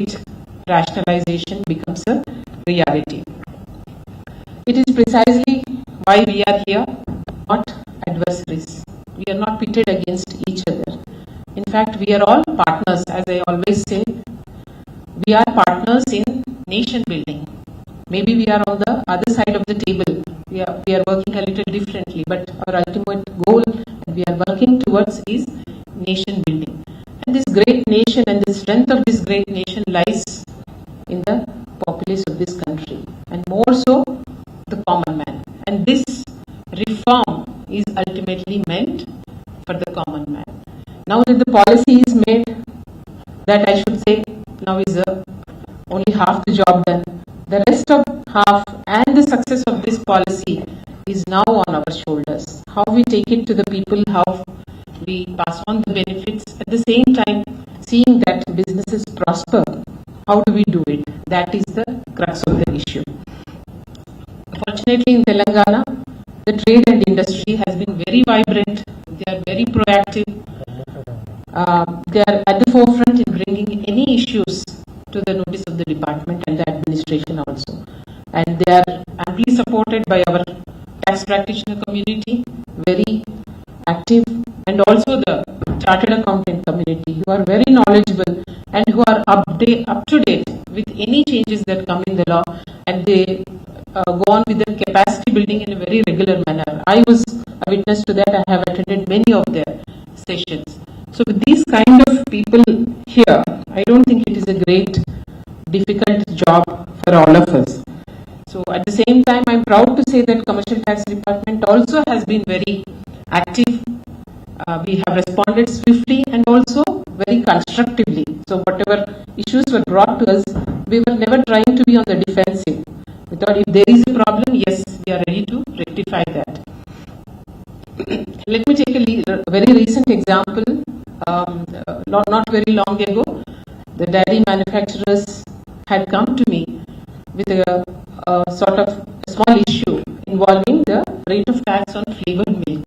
complete rationalization becomes a reality. It is precisely why we are here, not adversaries. We are not pitted against each other. In fact, we are all partners, as I always say. We are partners in nation building. Maybe we are on the other side of the table. We are working a little differently, but our ultimate goal and we are working towards is nation building. And this great nation and the strength of this great nation lies in the populace of this country, and more so the common man. And this reform is ultimately meant for the common man. Now that the policy is made, that I should say now is only half the job done. The rest of half and the success of this policy is now on our shoulders. How we take it to the people, how we pass on the benefits, at the same time seeing that businesses prosper. How do we do it? That is the crux of the issue. Fortunately in Telangana, the trade and industry has been very vibrant. They are very proactive. They are at the forefront in bringing any issues to the notice of the department and the administration also. And they are amply supported by our tax practitioner community, very active, and also the chartered accountant community, who are very knowledgeable and who are up to date with any changes that come in the law, and they go on with their capacity building in a very regular manner. I was a witness to that. I have attended many of their sessions. So with these kind of people here, I don't think it is a great, difficult job for all of us. So at the same time, I'm proud to say that Commercial Tax Department also has been very active. We have responded swiftly and also very constructively. So whatever issues were brought to us, we were never trying to be on the defensive. We thought if there is a problem, yes, we are ready to rectify that. Let me take a very recent example. Not very long ago, the dairy manufacturers had come to me with a sort of a small issue involving the rate of tax on flavored milk.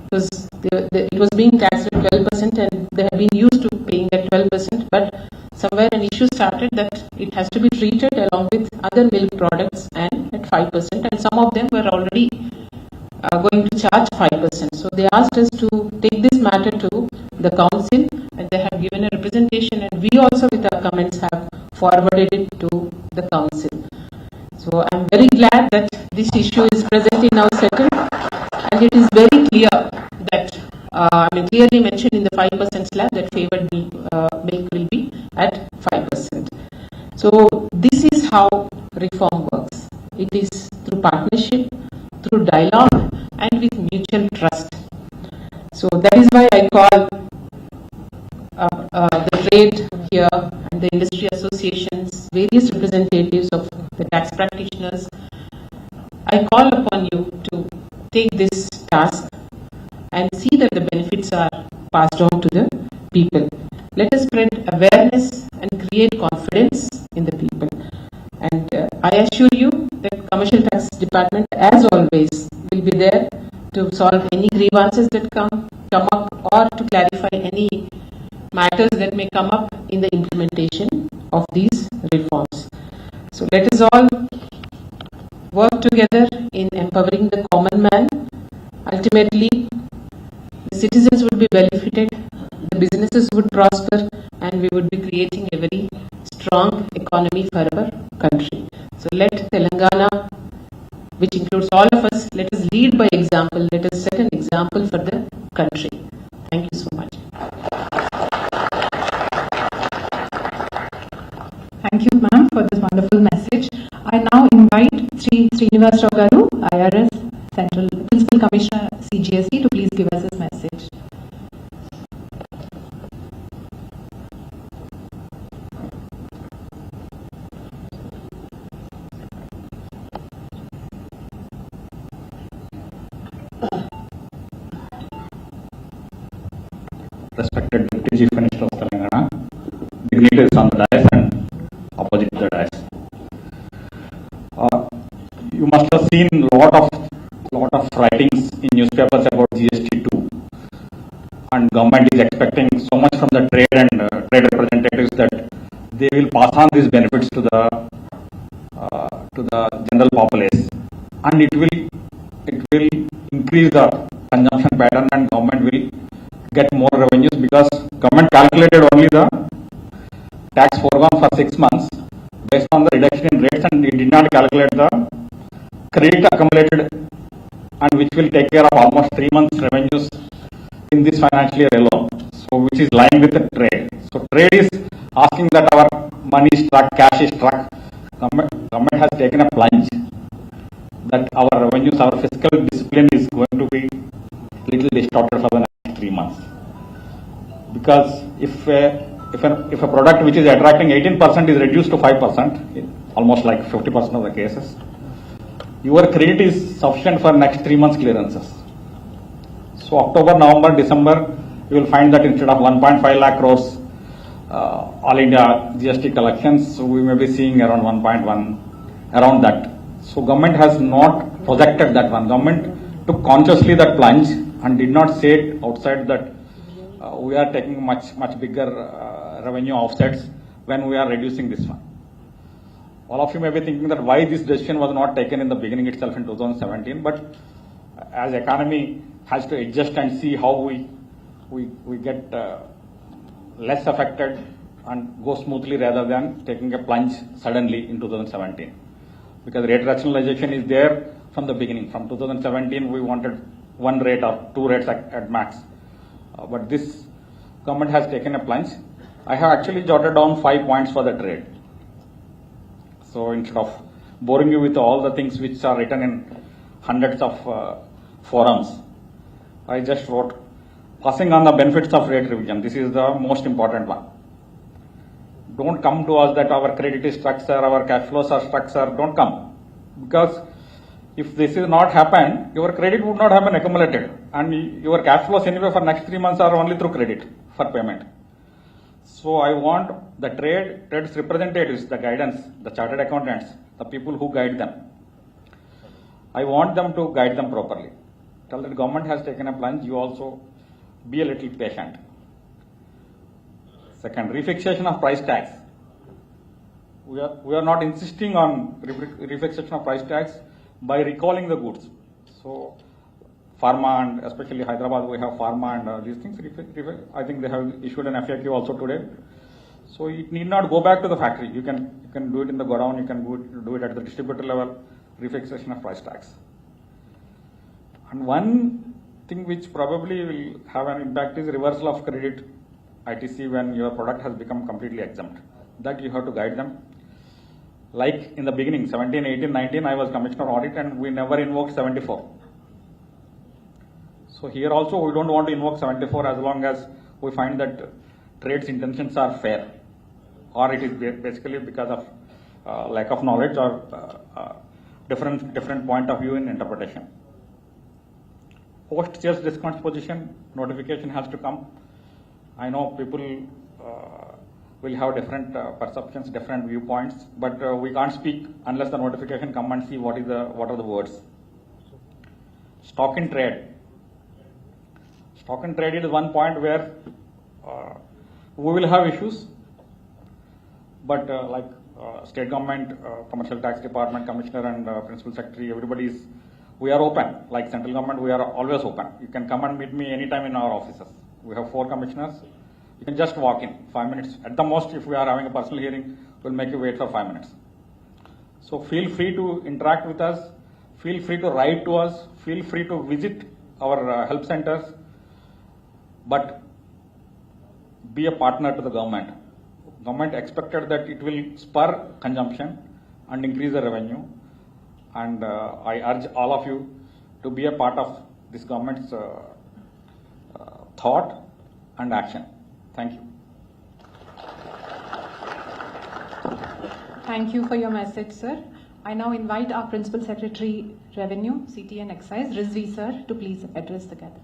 Because it was being taxed at 12% and they had been used to paying at 12%, but somewhere an issue started that it has to be treated along with other milk products and at 5%, and some of them were already going to charge 5%. So they asked us to take this matter to the council, and they have given a representation, and we also with our comments have forwarded it to the council. So I'm very glad that this issue is presently now settled, and it is very clear that, clearly mentioned in the 5% slab that favored milk will be at 5%. So this is how reform works. It is through partnership, through dialogue, and with mutual trust. So that is why I call the trade here and the industry associations, various representatives of the tax practitioners. I call upon you to take this task and see that the benefits are passed on to the people. Let us spread awareness and create confidence in the people. And I assure you that Commercial Tax Department, as always, will be there to solve any grievances that come up, or to clarify any matters that may come up in the implementation of these reforms. So let us all work together in empowering the common man. Ultimately, the citizens would be benefited, the businesses would prosper, and we would be creating a very strong economy for our country. So let Telangana, which includes all of us, let us lead by example. Let us set an example for the country. Thank you so much. Thank you, ma'am, for this wonderful message. I now invite Sri Srinivas Rao Garu, IRS Central Principal Commissioner CGST, to please give us his message. Respected Deputy Chief Minister of Telangana, dignitaries on the dais and opposite the dais. You must have seen lot of writings in newspapers about GST2, and government is expecting so much from the trade and trade representatives that they will pass on these benefits to the general populace, and it will increase the consumption pattern, and government will get more revenues, because government calculated only the tax foregone for 6 months based on the reduction in rates, and it did not calculate the credit accumulated, and which will take care of almost 3 months revenues in this financial year alone. So which is lying with the trade. So trade is asking that our money is struck, cash is struck. Government has taken a plunge that our revenues, our fiscal discipline is going to be little distorted for the next 3 months. Because if a product which is attracting 18% is reduced to 5%, almost like 50% of the cases, your credit is sufficient for next 3 months clearances. So October, November, December, you will find that instead of 1.5 lakh crores all India GST collections, we may be seeing around 1.1, around that. So government has not projected that one. Government took consciously that plunge and did not say it outside that we are taking much bigger revenue offsets when we are reducing this one. All of you may be thinking that why this decision was not taken in the beginning itself in 2017, but as economy has to adjust and see how we get less affected and go smoothly rather than taking a plunge suddenly in 2017. Because rate rationalization is there from the beginning. From 2017, we wanted 1 rate or 2 rates at max. But this government has taken a plunge. I have actually jotted down 5 points for the trade. So instead of boring you with all the things which are written in hundreds of forums, I just wrote, passing on the benefits of rate revision. This is the most important one. Don't come to us that our credit is struck, sir, our cash flows are struck, sir. Don't come. Because if this is not happened, your credit would not have been accumulated. And your cash flows anyway for next 3 months are only through credit for payment. So I want the trade's representatives, the guidance, the chartered accountants, the people who guide them. I want them to guide them properly. Tell that government has taken a plunge, you also be a little patient. Second, refixation of price tax. We are not insisting on refixation of price tax by recalling the goods. So pharma, and especially Hyderabad, we have pharma and these things. I think they have issued an FAQ also today. So it need not go back to the factory. You can do it in the godown. You can do it at the distributor level. Refixation of price tax. And one thing which probably will have an impact is reversal of credit ITC when your product has become completely exempt. That you have to guide them. Like in the beginning, 17, 18, 19, I was Commissioner Audit and we never invoked 74. So here also we don't want to invoke 74 as long as we find that trade's intentions are fair, or it is basically because of lack of knowledge or different point of view in interpretation. Post sales discounts position notification has to come. I know people will have different perceptions, different viewpoints, but we can't speak unless the notification come and see what are the words. Stock in trade. Stock in trade is one point where we will have issues, but like state government, commercial tax department, commissioner and principal secretary, we are open. Like central government, we are always open. You can come and meet me anytime in our offices. We have 4 commissioners. You can just walk in 5 minutes. At the most, if we are having a personal hearing, we'll make you wait for 5 minutes. So feel free to interact with us. Feel free to write to us. Feel free to visit our help centers. But be a partner to the government. Government expected that it will spur consumption and increase the revenue. And I urge all of you to be a part of this government's thought and action. Thank you. Thank you for your message, sir. I now invite our Principal Secretary, Revenue, CT and Excise, Rizvi sir, to please address the gathering.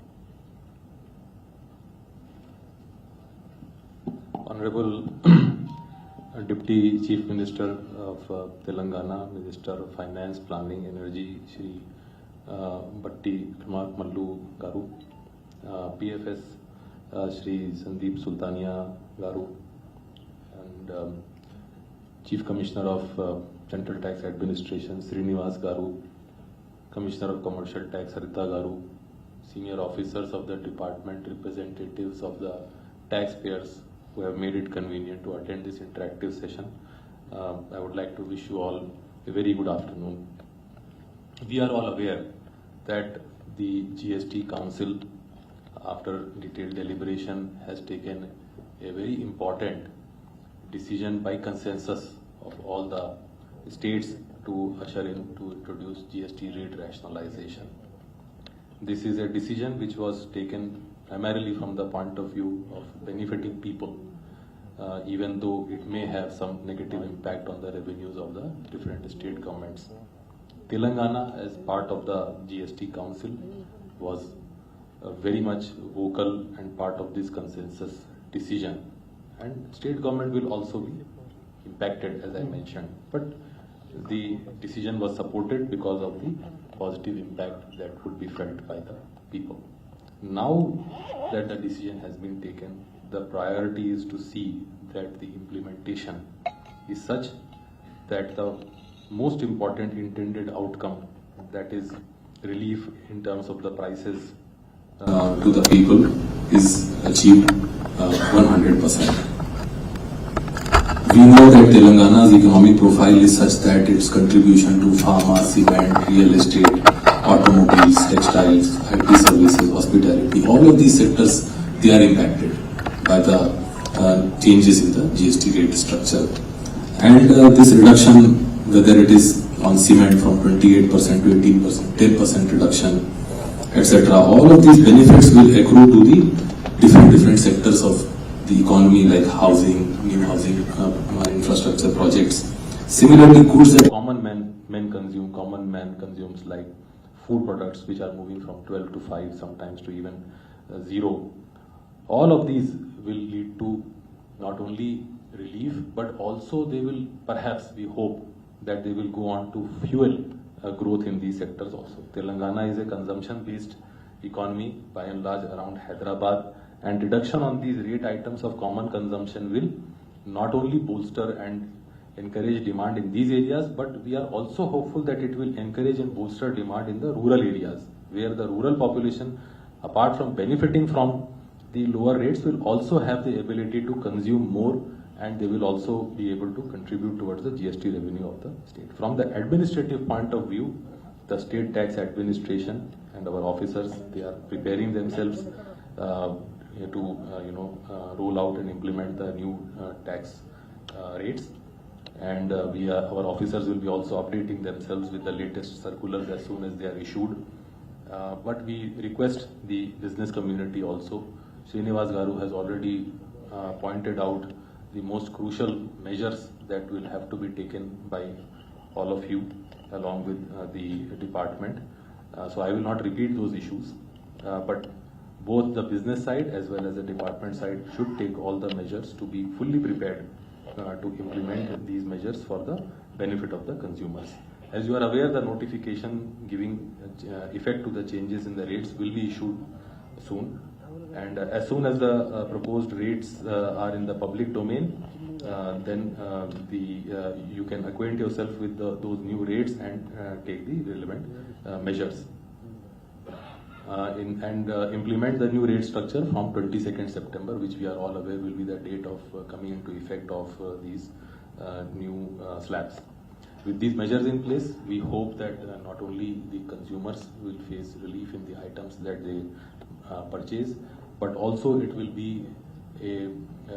Honorable Deputy Chief Minister of Telangana, Minister of Finance, Planning, Energy, Shri Bhatti Mallu Garu, PFS Shri Sandeep Sultania Garu, and Chief Commissioner of Central Tax Administration, Srinivas Garu, Commissioner of Commercial Tax, Harita Garu, senior officers of the department, representatives of the taxpayers who have made it convenient to attend this interactive session. I would like to wish you all a very good afternoon. We are all aware that the GST Council, after detailed deliberation, has taken a very important decision by consensus of all the states to usher in to introduce GST rate rationalization. This is a decision which was taken primarily from the point of view of benefiting people, even though it may have some negative impact on the revenues of the different state governments. Telangana, as part of the GST Council, was very much vocal and part of this consensus decision. And state government will also be impacted, as I mentioned. But the decision was supported because of the positive impact that would be felt by the people. Now that the decision has been taken, the priority is to see that the implementation is such that the most important intended outcome, that is relief in terms of the prices to the people, is achieved 100%. We know that Telangana's economic profile is such that its contribution to pharma, cement, real estate, automobiles, textiles, IT services, hospitality, all of these sectors, they are impacted by the changes in the GST rate structure. And this reduction, whether it is on cement from 28% to 18%, 10% reduction, etc., all of these benefits will accrue to the different sectors of the economy, like housing, new housing, infrastructure projects. Similarly, goods that common man consumes, like food products, which are moving from 12 to 5, sometimes to even 0. All of these will lead to not only relief, but also they will, perhaps we hope, that they will go on to fuel growth in these sectors also. Telangana is a consumption-based economy, by and large around Hyderabad, and reduction on these rate items of common consumption will not only bolster and encourage demand in these areas, but we are also hopeful that it will encourage and bolster demand in the rural areas, where the rural population, apart from benefiting from the lower rates, will also have the ability to consume more, and they will also be able to contribute towards the GST revenue of the state. From the administrative point of view, the state tax administration and our officers, they are preparing themselves to roll out and implement the new tax rates, and our officers will be also updating themselves with the latest circulars as soon as they are issued. But we request the business community also. Srinivas Garu has already pointed out the most crucial measures that will have to be taken by all of you along with the department. So I will not repeat those issues, but both the business side as well as the department side should take all the measures to be fully prepared to implement these measures for the benefit of the consumers. As you are aware, the notification giving effect to the changes in the rates will be issued soon. And as soon as the proposed rates are in the public domain, then you can acquaint yourself with those new rates and take the relevant measures. And implement the new rate structure from 22nd September, which we are all aware will be the date of coming into effect of these new slabs. With these measures in place, we hope that not only the consumers will face relief in the items that they purchase, but also it will be a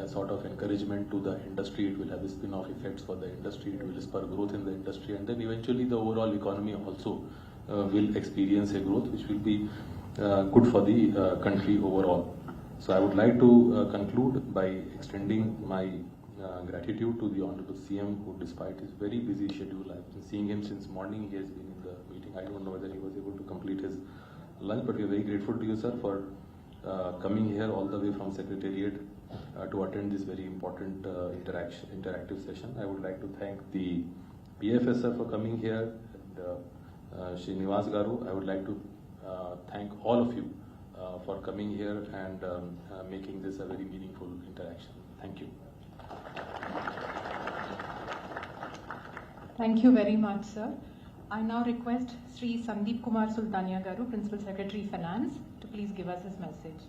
sort of encouragement to the industry. It will have a spin-off effects for the industry. It will spur growth in the industry, and then eventually the overall economy also will experience a growth which will be good for the country overall. So I would like to conclude by extending my gratitude to the Honorable CM, who, despite his very busy schedule, I've been seeing him since morning. He has been in the meeting. I don't know whether he was able to complete his lunch, but we are very grateful to you, sir, for coming here all the way from Secretariat to attend this very important interactive session. I would like to thank the PFS sir for coming here, and Srinivas Garu. I would like to thank all of you for coming here and making this a very meaningful interaction. Thank you. Thank you very much, sir. I now request Sri Sandeep Kumar Sultania Garu, Principal Secretary Finance, to please give us his message.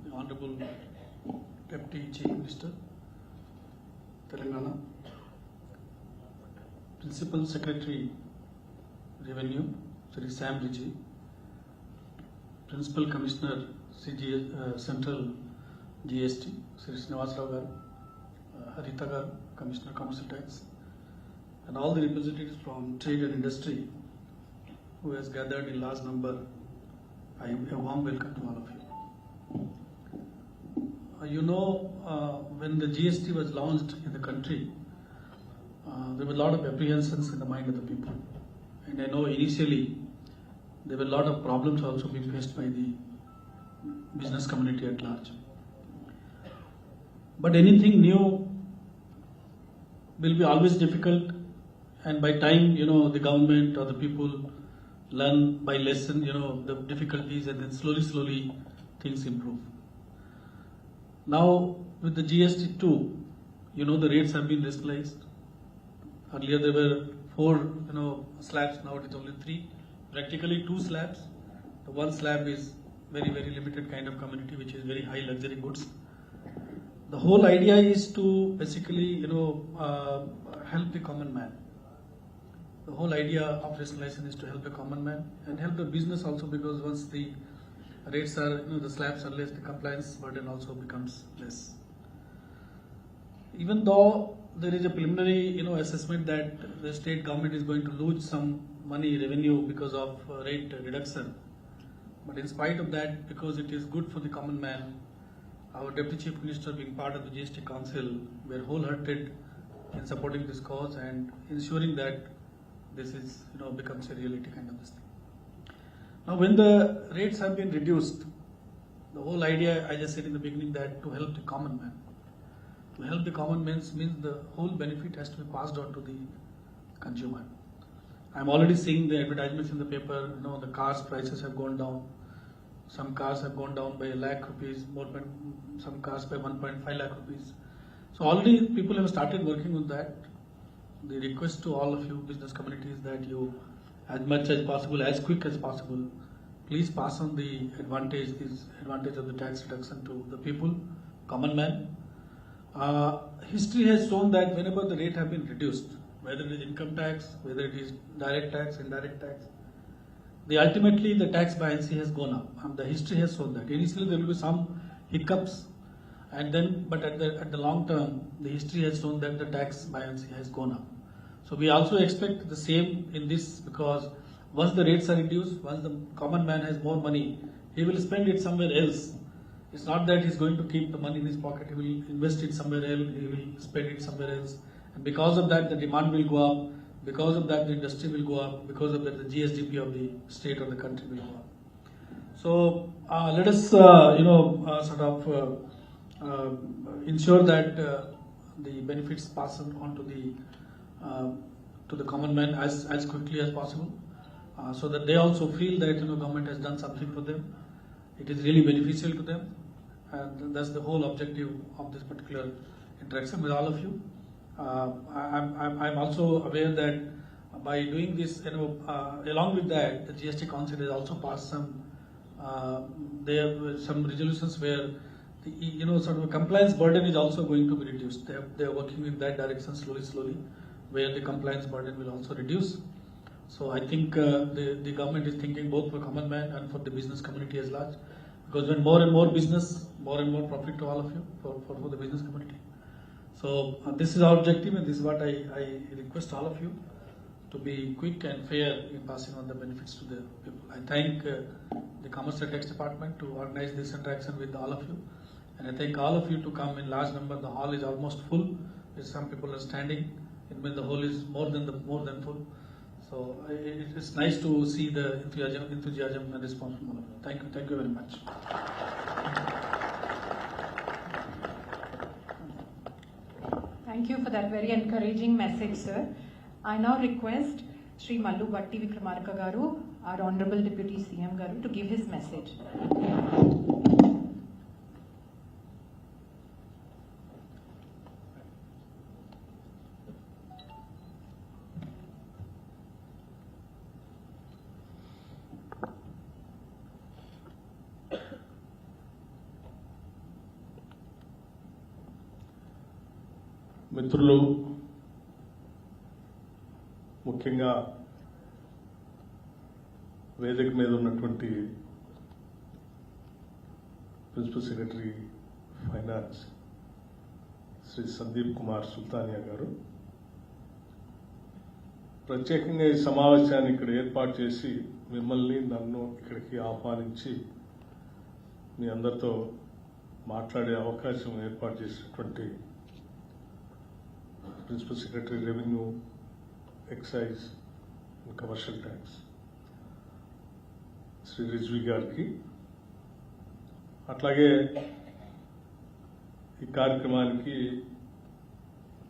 The Honorable Deputy Chief Minister, Telangana, Principal Secretary Revenue, Sri Sam Riji, Principal Commissioner Central GST, Sri Srinivas Rao Garu, Harita Garu, Commissioner Commercial Tax, and all the representatives from trade and industry who has gathered in large number. I am a warm welcome to all of you. When the GST was launched in the country, there were a lot of apprehensions in the mind of the people. And I know initially there were a lot of problems also being faced by the business community at large. But anything new will be always difficult, and by time, the government or the people learn by lesson, the difficulties, and then slowly things improve. Now, with the GST 2, the rates have been rationalized. Earlier there were 4, slabs, now it is only 3. Practically 2 slabs. The one slab is very limited kind of community, which is very high luxury goods. The whole idea is to basically, help the common man. The whole idea of rationalization is to help the common man and help the business also, because once the rates are, the slabs are less, the compliance burden also becomes less. Even though there is a preliminary, assessment that the state government is going to lose some money revenue because of rate reduction, but in spite of that, because it is good for the common man, our Deputy Chief Minister, being part of the GST Council, were wholehearted in supporting this cause and ensuring that this is, becomes a reality kind of this thing. Now, when the rates have been reduced, the whole idea, I just said in the beginning, that to help the common man. To help the common man means the whole benefit has to be passed on to the consumer. I'm already seeing the advertisements in the paper, the cars prices have gone down. Some cars have gone down by ₹1,00,000, some cars by 1.5 lakh rupees. So already people have started working on that. The request to all of you business communities that you, as much as possible, as quick as possible, please pass on the advantage of the tax reduction to the people, common man. History has shown that whenever the rate have been reduced, whether it is income tax, whether it is direct tax, indirect tax, ultimately the tax buoyancy has gone up. The history has shown that. Initially there will be some hiccups, and then, but at the long term, the history has shown that the tax buoyancy has gone up. So we also expect the same in this, because once the rates are reduced, once the common man has more money, he will spend it somewhere else. It's not that he's going to keep the money in his pocket, he will invest it somewhere else, he will spend it somewhere else. And because of that, the demand will go up, because of that, the industry will go up, because of that, the GSDP of the state or the country will go up. So let us, ensure that the benefits pass on to the common man as quickly as possible, so that they also feel that government has done something for them. It is really beneficial to them, and that's the whole objective of this particular interaction with all of you. I'm also aware that by doing this, along with that, the GST Council has also passed some resolutions where the compliance burden is also going to be reduced. They are working in that direction slowly, where the compliance burden will also reduce. So I think the government is thinking both for common man and for the business community as large, because when more and more business, more and more profit to all of you for the business community. So this is our objective, and this is what I request all of you to be quick and fair in passing on the benefits to the people. I thank the Commerce and Tax Department to organize this interaction with all of you, and I thank all of you to come in large number. The hall is almost full. Some people are standing. It means the hall is more than full. So it's nice to see the enthusiasm and response from all of you. Thank you very much. Thank you for that very encouraging message, sir. I now request Sri Mallu Bhatti Vikramarka Garu, our Honorable Deputy CM Garu to give his message. మిత్రులు, ముఖ్యంగా వేదిక మీద ఉన్నటువంటి principal secretary finance Shri Sandeep Kumar Sultania గారు, ప్రత్యేకంగా ఈ సమావేశాన్ని ఇక్కడ ఏర్పాటు చేసి మిమ్మల్ని నన్ను ఇక్కడికి ఆహ్వానించి మీ అందరితో మాట్లాడే అవకాశం ఏర్పాటు చేసినటువంటి principal secretary revenue, excise and commercial tax Shri Rizvi గారికి, అట్లాగే ఈ కార్యక్రమానికి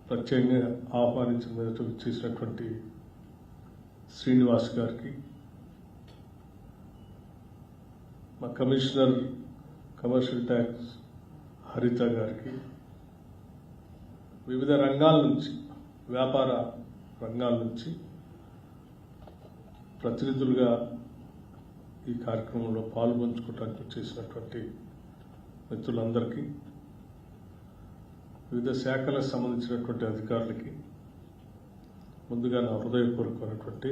ప్రత్యేకంగా ఆహ్వానించిన మీదట చేసినటువంటి శ్రీనివాస్ గారికి, మా కమిషనర్ కమర్షియల్ ట్యాక్స్ హరిత గారికి, వివిధ రంగాల నుంచి, వ్యాపార రంగాల నుంచి ప్రతినిధులుగా ఈ కార్యక్రమంలో పాల్పంచుకోవడానికి చేసినటువంటి మిత్రులందరికీ, వివిధ శాఖలకు సంబంధించినటువంటి అధికారులకి ముందుగా నా హృదయపూర్వకమైనటువంటి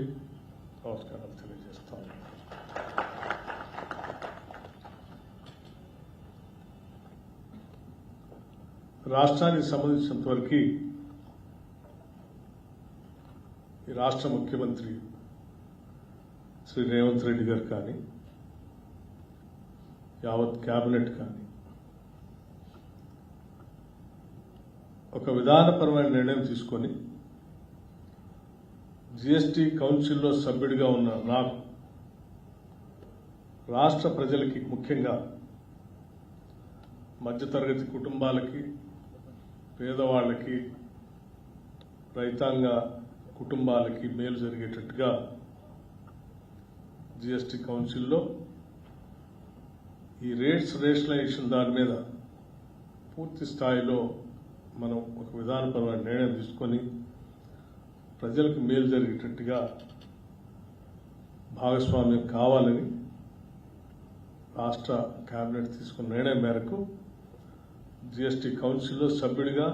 నమస్కారాలు తెలియజేస్తాను. రాష్ట్రానికి సంబంధించినంతవరకు ఈ రాష్ట్ర ముఖ్యమంత్రి శ్రీ రేవంత్ రెడ్డి గారు కానీ, యావత్ క్యాబినెట్ కానీ ఒక విధానపరమైన నిర్ణయం తీసుకొని జిఎస్టీ కౌన్సిల్లో సభ్యుడిగా ఉన్న నాకు, రాష్ట్ర ప్రజలకి, ముఖ్యంగా మధ్యతరగతి కుటుంబాలకి, పేదవాళ్ళకి, రైతాంగ కుటుంబాలకి మేలు జరిగేటట్టుగా జిఎస్టీ కౌన్సిల్లో ఈ రేషనలైజేషన్ దాని మీద పూర్తి స్థాయిలో మనం ఒక విధానపరమైన నిర్ణయం తీసుకొని ప్రజలకు మేలు జరిగేటట్టుగా భాగస్వామ్యం కావాలని రాష్ట్ర కేబినెట్ తీసుకున్న నిర్ణయం మేరకు జిఎస్టీ కౌన్సిల్లో సభ్యుడిగా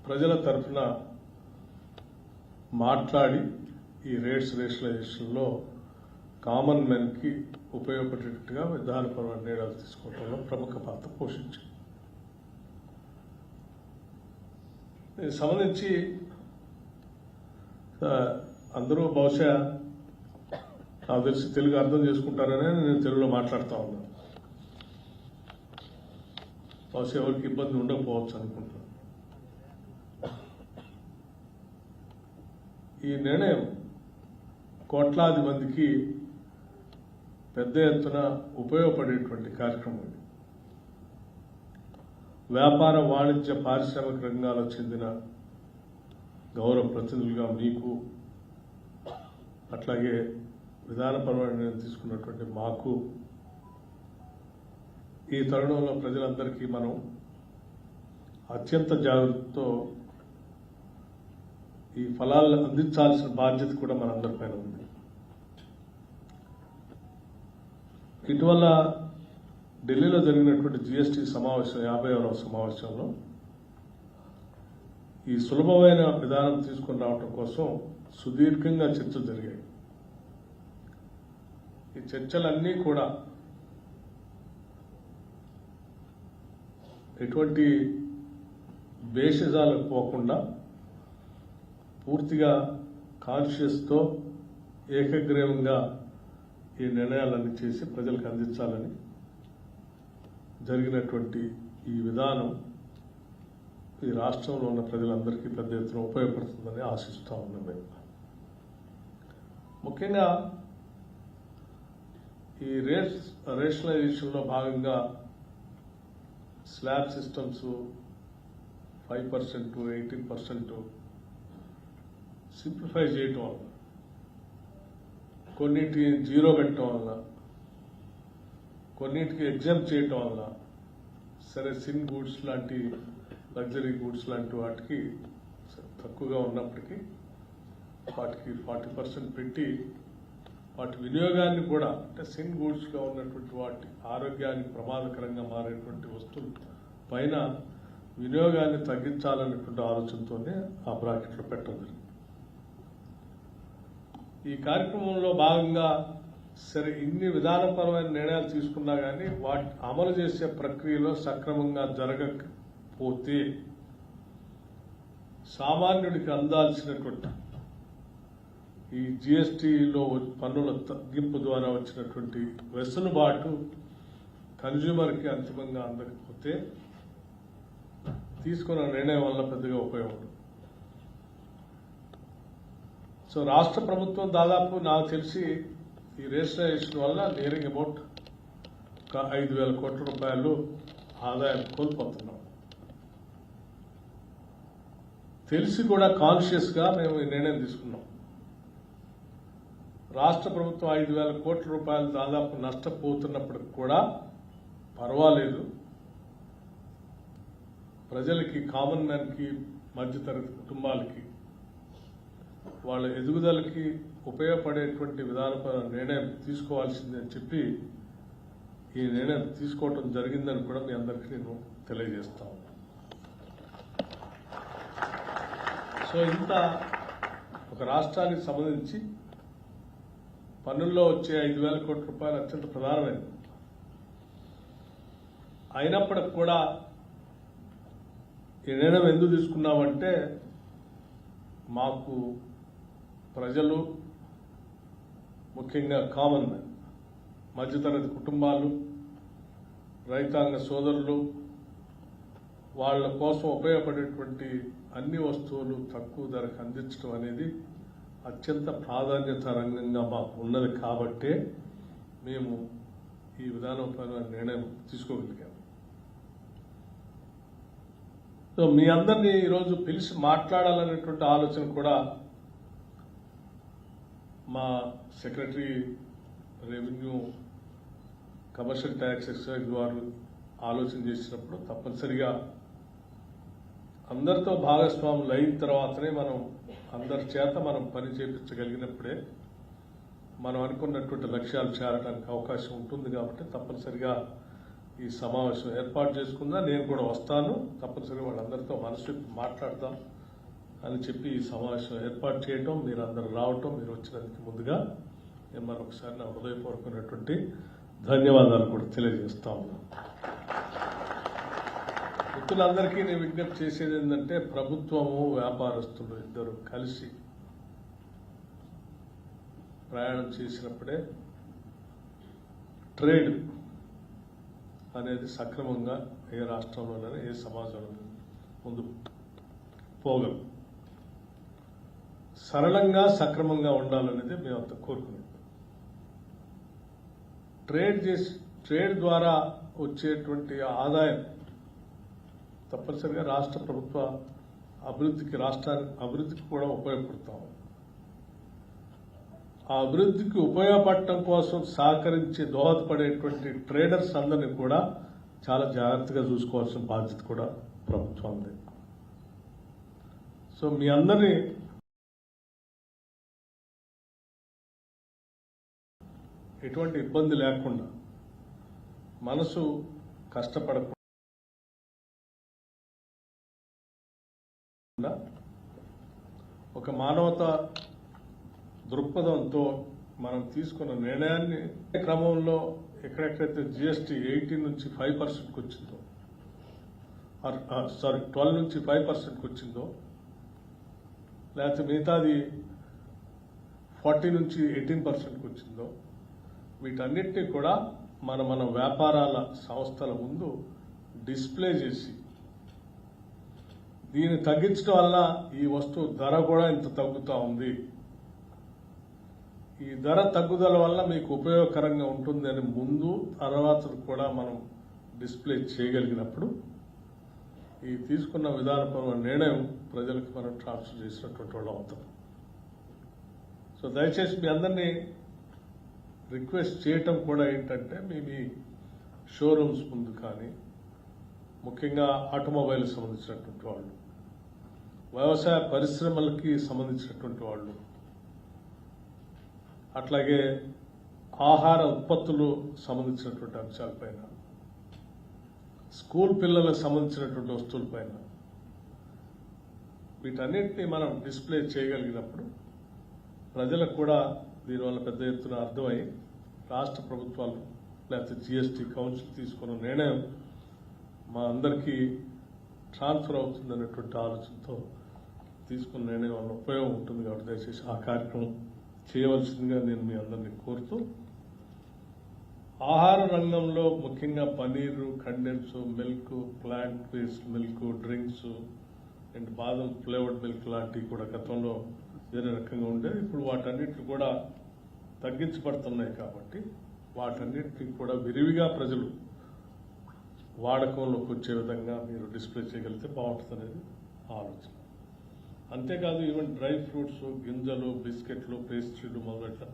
ప్రజల తరఫున మాట్లాడి ఈ రేషనలైజేషన్లో కామన్ మెన్కి ఉపయోగపడేటట్టుగా విధానపరమైన నిర్ణయాలు తీసుకోవడంలో ప్రముఖ పాత్ర పోషించింది. దీనికి సంబంధించి అందరూ బహుశా నాకు తెలిసి తెలుగు అర్థం చేసుకుంటారనే నేను తెలుగులో మాట్లాడుతూ ఉన్నాను. బహుశా ఎవరికి ఇబ్బంది ఉండకపోవచ్చు అనుకుంటున్నాను. ఈ నిర్ణయం కోట్లాది మందికి పెద్ద ఎత్తున ఉపయోగపడేటువంటి కార్యక్రమం ఇది. వ్యాపార, వాణిజ్య, పారిశ్రామిక రంగాలకు చెందిన గౌరవ ప్రతినిధులుగా మీకు, అట్లాగే విధానపరమైన నిర్ణయం తీసుకున్నటువంటి మాకు, ఈ తరుణంలో ప్రజలందరికీ మనం అత్యంత జాగ్రత్తతో ఈ ఫలాలను అందించాల్సిన బాధ్యత కూడా మనందరిపైన ఉంది. ఇటీవల ఢిల్లీలో జరిగినటువంటి జిఎస్టీ సమావేశం, 50వ సమావేశంలో ఈ సులభమైన విధానం తీసుకుని రావడం కోసం సుదీర్ఘంగా చర్చలు జరిగాయి. ఈ చర్చలన్నీ కూడా ఎటువంటి భేషజాలకు పోకుండా పూర్తిగా కాన్షియస్తో ఏకగ్రీవంగా ఈ నిర్ణయాలన్నీ చేసి ప్రజలకు అందించాలని జరిగినటువంటి ఈ విధానం ఈ రాష్ట్రంలో ఉన్న ప్రజలందరికీ పెద్ద ఎత్తున ఉపయోగపడుతుందని ఆశిస్తూ ఉన్నాం. మేము ముఖ్యంగా ఈ రేషనలైజేషన్లో భాగంగా స్లాబ్ సిస్టమ్స్ 5% 18% సింప్లిఫై చేయటం వల్ల కొన్నిటికి జీరో పెట్టడం వల్ల, కొన్నిటికి ఎగ్జామ్ చేయటం వల్ల, సరే సిన్ గూడ్స్ లాంటి లగ్జరీ గూడ్స్ లాంటి వాటికి తక్కువగా ఉన్నప్పటికీ వాటికి 40% పెట్టి వాటి వినియోగాన్ని కూడా, అంటే సిన్ గూడ్స్గా ఉన్నటువంటి వాటి ఆరోగ్యానికి ప్రమాదకరంగా మారేటువంటి వస్తువులు పైన వినియోగాన్ని తగ్గించాలనేటువంటి ఆలోచనతోనే ఆ బ్రాకెట్లో పెట్టడం జరిగింది. ఈ కార్యక్రమంలో భాగంగా సరే ఇన్ని విధానపరమైన నిర్ణయాలు తీసుకున్నా కానీ వాటి అమలు చేసే ప్రక్రియలో సక్రమంగా జరగకపోతే సామాన్యుడికి అందాల్సినటువంటి ఈ జిఎస్టీలో పన్నుల తగ్గింపు ద్వారా వచ్చినటువంటి వెసులుబాటు కన్జ్యూమర్కి అంతిమంగా అందకపోతే తీసుకున్న నిర్ణయం వల్ల పెద్దగా ఉపయోగం. సో రాష్ట్ర ప్రభుత్వం దాదాపు నాకు తెలిసి ఈ రేషనలైజేషన్ వల్ల నియరింగ్ అబౌట్ 5,000 కోట్ల రూపాయలు ఆదాయం కోల్పోతున్నాం. తెలిసి కూడా కాన్షియస్గా మేము ఈ నిర్ణయం తీసుకున్నాం. రాష్ట్ర ప్రభుత్వం 5,000 కోట్ల రూపాయలు దాదాపు నష్టపోతున్నప్పటికి కూడా పర్వాలేదు, ప్రజలకి, కామన్ మ్యాన్కి, మధ్యతరగతి కుటుంబాలకి వాళ్ళ ఎదుగుదలకి ఉపయోగపడేటువంటి విధానపరమైన నిర్ణయం తీసుకోవాల్సిందని చెప్పి ఈ నిర్ణయం తీసుకోవటం జరిగిందని కూడా మీ అందరికీ నేను తెలియజేస్తాను. సో ఇంత ఒక రాష్ట్రానికి సంబంధించి పన్నుల్లో వచ్చే 5,000 కోట్ల రూపాయలు అత్యంత ప్రధానమైనది. అయినప్పటికి కూడా ఈ నిర్ణయం ఎందుకు తీసుకున్నామంటే మాకు ప్రజలు, ముఖ్యంగా కామన్ మ్యాన్, మధ్యతరగతి కుటుంబాలు, రైతాంగ సోదరులు, వాళ్ళ కోసం ఉపయోగపడేటువంటి అన్ని వస్తువులు తక్కువ ధరకు అందించడం అనేది అత్యంత ప్రాధాన్యత రంగంగా మాకు ఉన్నది కాబట్టే మేము ఈ విధానపరమైన నిర్ణయం తీసుకోగలిగాము. సో మీ అందరినీ ఈరోజు పిలిచి మాట్లాడాలనేటువంటి ఆలోచన కూడా మా secretary revenue commercial tax excise వారు ఆలోచన చేసినప్పుడు తప్పనిసరిగా అందరితో భాగస్వాములు అయిన తర్వాతనే మనం అందరి చేత మనం పని చేయించగలిగినప్పుడే మనం అనుకున్నటువంటి లక్ష్యాలు చేరడానికి అవకాశం ఉంటుంది. కాబట్టి తప్పనిసరిగా ఈ సమావేశం ఏర్పాటు చేసుకుందా, నేను కూడా వస్తాను, తప్పనిసరిగా వాళ్ళందరితో మనసు మాట్లాడతాం అని చెప్పి ఈ సమావేశం ఏర్పాటు చేయటం, మీరు అందరూ రావటం, మీరు వచ్చినందుకు ముందుగా నేను మరొకసారి నా హృదయపూర్వకమైనటువంటి ధన్యవాదాలు కూడా తెలియజేస్తా ఉన్నాను. మిత్రులందరికీ నేను విజ్ఞప్తి చేసేది ఏంటంటే ప్రభుత్వము, వ్యాపారస్తులు ఇద్దరు కలిసి ప్రయాణం చేసినప్పుడే ట్రేడ్ అనేది సక్రమంగా ఏ రాష్ట్రంలోనైనా ఏ సమాజంలో ముందు పోగలం. సరళంగా సక్రమంగా ఉండాలనేది మేము అంత కోరుకున్నాం. ట్రేడ్ ద్వారా వచ్చేటువంటి ఆదాయం తప్పనిసరిగా రాష్ట్ర ప్రభుత్వ అభివృద్ధికి, రాష్ట్రానికి అభివృద్ధికి కూడా ఉపయోగపడతాం. ఆ అభివృద్ధికి ఉపయోగపడటం కోసం సహకరించి దోహదపడేటువంటి ట్రేడర్స్ అందరినీ కూడా చాలా జాగ్రత్తగా చూసుకోవాల్సిన బాధ్యత కూడా ప్రభుత్వం ఉంది. సో మీ అందరినీ ఎటువంటి ఇబ్బంది లేకుండా, మనసు కష్టపడకుండా, ఒక మానవతా దృక్పథంతో మనం తీసుకున్న నిర్ణయాన్ని క్రమంలో ఎక్కడెక్కడైతే జిఎస్టీ 18 నుంచి 5%కి వచ్చిందో, 12 నుంచి 5%కి వచ్చిందో, లేకపోతే మిగతాది 40 నుంచి 18%కి వచ్చిందో, వీటన్నిటినీ కూడా మన వ్యాపారాల సంస్థల ముందు డిస్ప్లే చేసి దీన్ని తగ్గించడం వల్ల ఈ వస్తువు ధర కూడా ఇంత తగ్గుతూ ఉంది, ఈ ధర తగ్గుదల వల్ల మీకు ఉపయోగకరంగా ఉంటుంది అని ముందు తర్వాత కూడా మనం డిస్ప్లే చేయగలిగినప్పుడు ఈ తీసుకున్న విధానపరమైన నిర్ణయం ప్రజలకు మనం ట్రాన్స్ఫర్ చేసినటువంటి వాళ్ళు అవుతాం. సో దయచేసి మీ అందరినీ రిక్వెస్ట్ చేయటం కూడా ఏంటంటే మీ షోరూమ్స్ ముందు కానీ, ముఖ్యంగా ఆటోమొబైల్ సంబంధించినటువంటి వాళ్ళు, వ్యవసాయ పరిశ్రమలకి సంబంధించినటువంటి వాళ్ళు, అట్లాగే ఆహార ఉత్పత్తులు సంబంధించినటువంటి అంశాలపైన, స్కూల్ పిల్లలకు సంబంధించినటువంటి వస్తువులపైన, వీటన్నిటిని మనం డిస్ప్లే చేయగలిగినప్పుడు ప్రజలకు కూడా దీనివల్ల పెద్ద ఎత్తున అర్థమై రాష్ట్ర ప్రభుత్వాలు లేకపోతే జిఎస్టీ కౌన్సిల్ తీసుకున్న నిర్ణయం మా అందరికీ ట్రాన్స్ఫర్ అవుతుందనేటువంటి ఆలోచనతో తీసుకున్న నిర్ణయం వల్ల ఉపయోగం ఉంటుంది. కాబట్టి దయచేసి ఆ కార్యక్రమం చేయవలసిందిగా నేను మీ అందరినీ కోరుతూ, ఆహార రంగంలో ముఖ్యంగా paneer, condense milk, plant based milk, drinks and badam flavoured milk లాంటివి కూడా గతంలో వేరే రకంగా ఉండేది. ఇప్పుడు వాటన్నిటిని కూడా తగ్గించబడుతున్నాయి. కాబట్టి వాటన్నిటిని కూడా విరివిగా ప్రజలు వాడకంలోకి వచ్చే విధంగా మీరు డిస్ప్లే చేయగలిగితే బాగుంటుంది అనేది ఆలోచన. అంతేకాదు ఈవెన్ డ్రై ఫ్రూట్స్, గింజలు, బిస్కెట్లు, పేస్ట్రీలు మొదలైన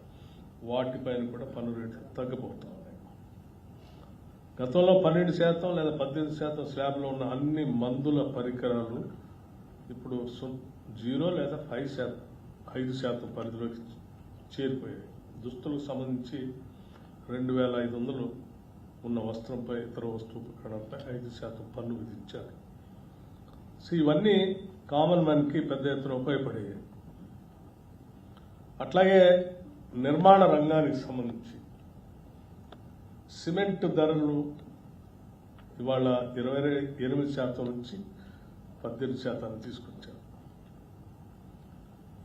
వాటిపైన కూడా పన్ను రేట్లు తగ్గిపోతున్నాయి. గతంలో 12% లేదా 18% స్లాబ్లో ఉన్న అన్ని మందుల పరికరాలు ఇప్పుడు 0 లేదా 5% పరిధిలోకి చేరిపోయాయి. దుస్తులకు సంబంధించి 2,500 ఉన్న వస్త్రంపై, ఇతర వస్తువుపై 5% పన్ను విధించారు. సో ఇవన్నీ కామన్ మ్యాన్కి పెద్ద ఎత్తున ఉపయోగపడేవి. అట్లాగే నిర్మాణ రంగానికి సంబంధించి సిమెంట్ ధరలు ఇవాళ 28% నుంచి 18% తీసుకొచ్చారు.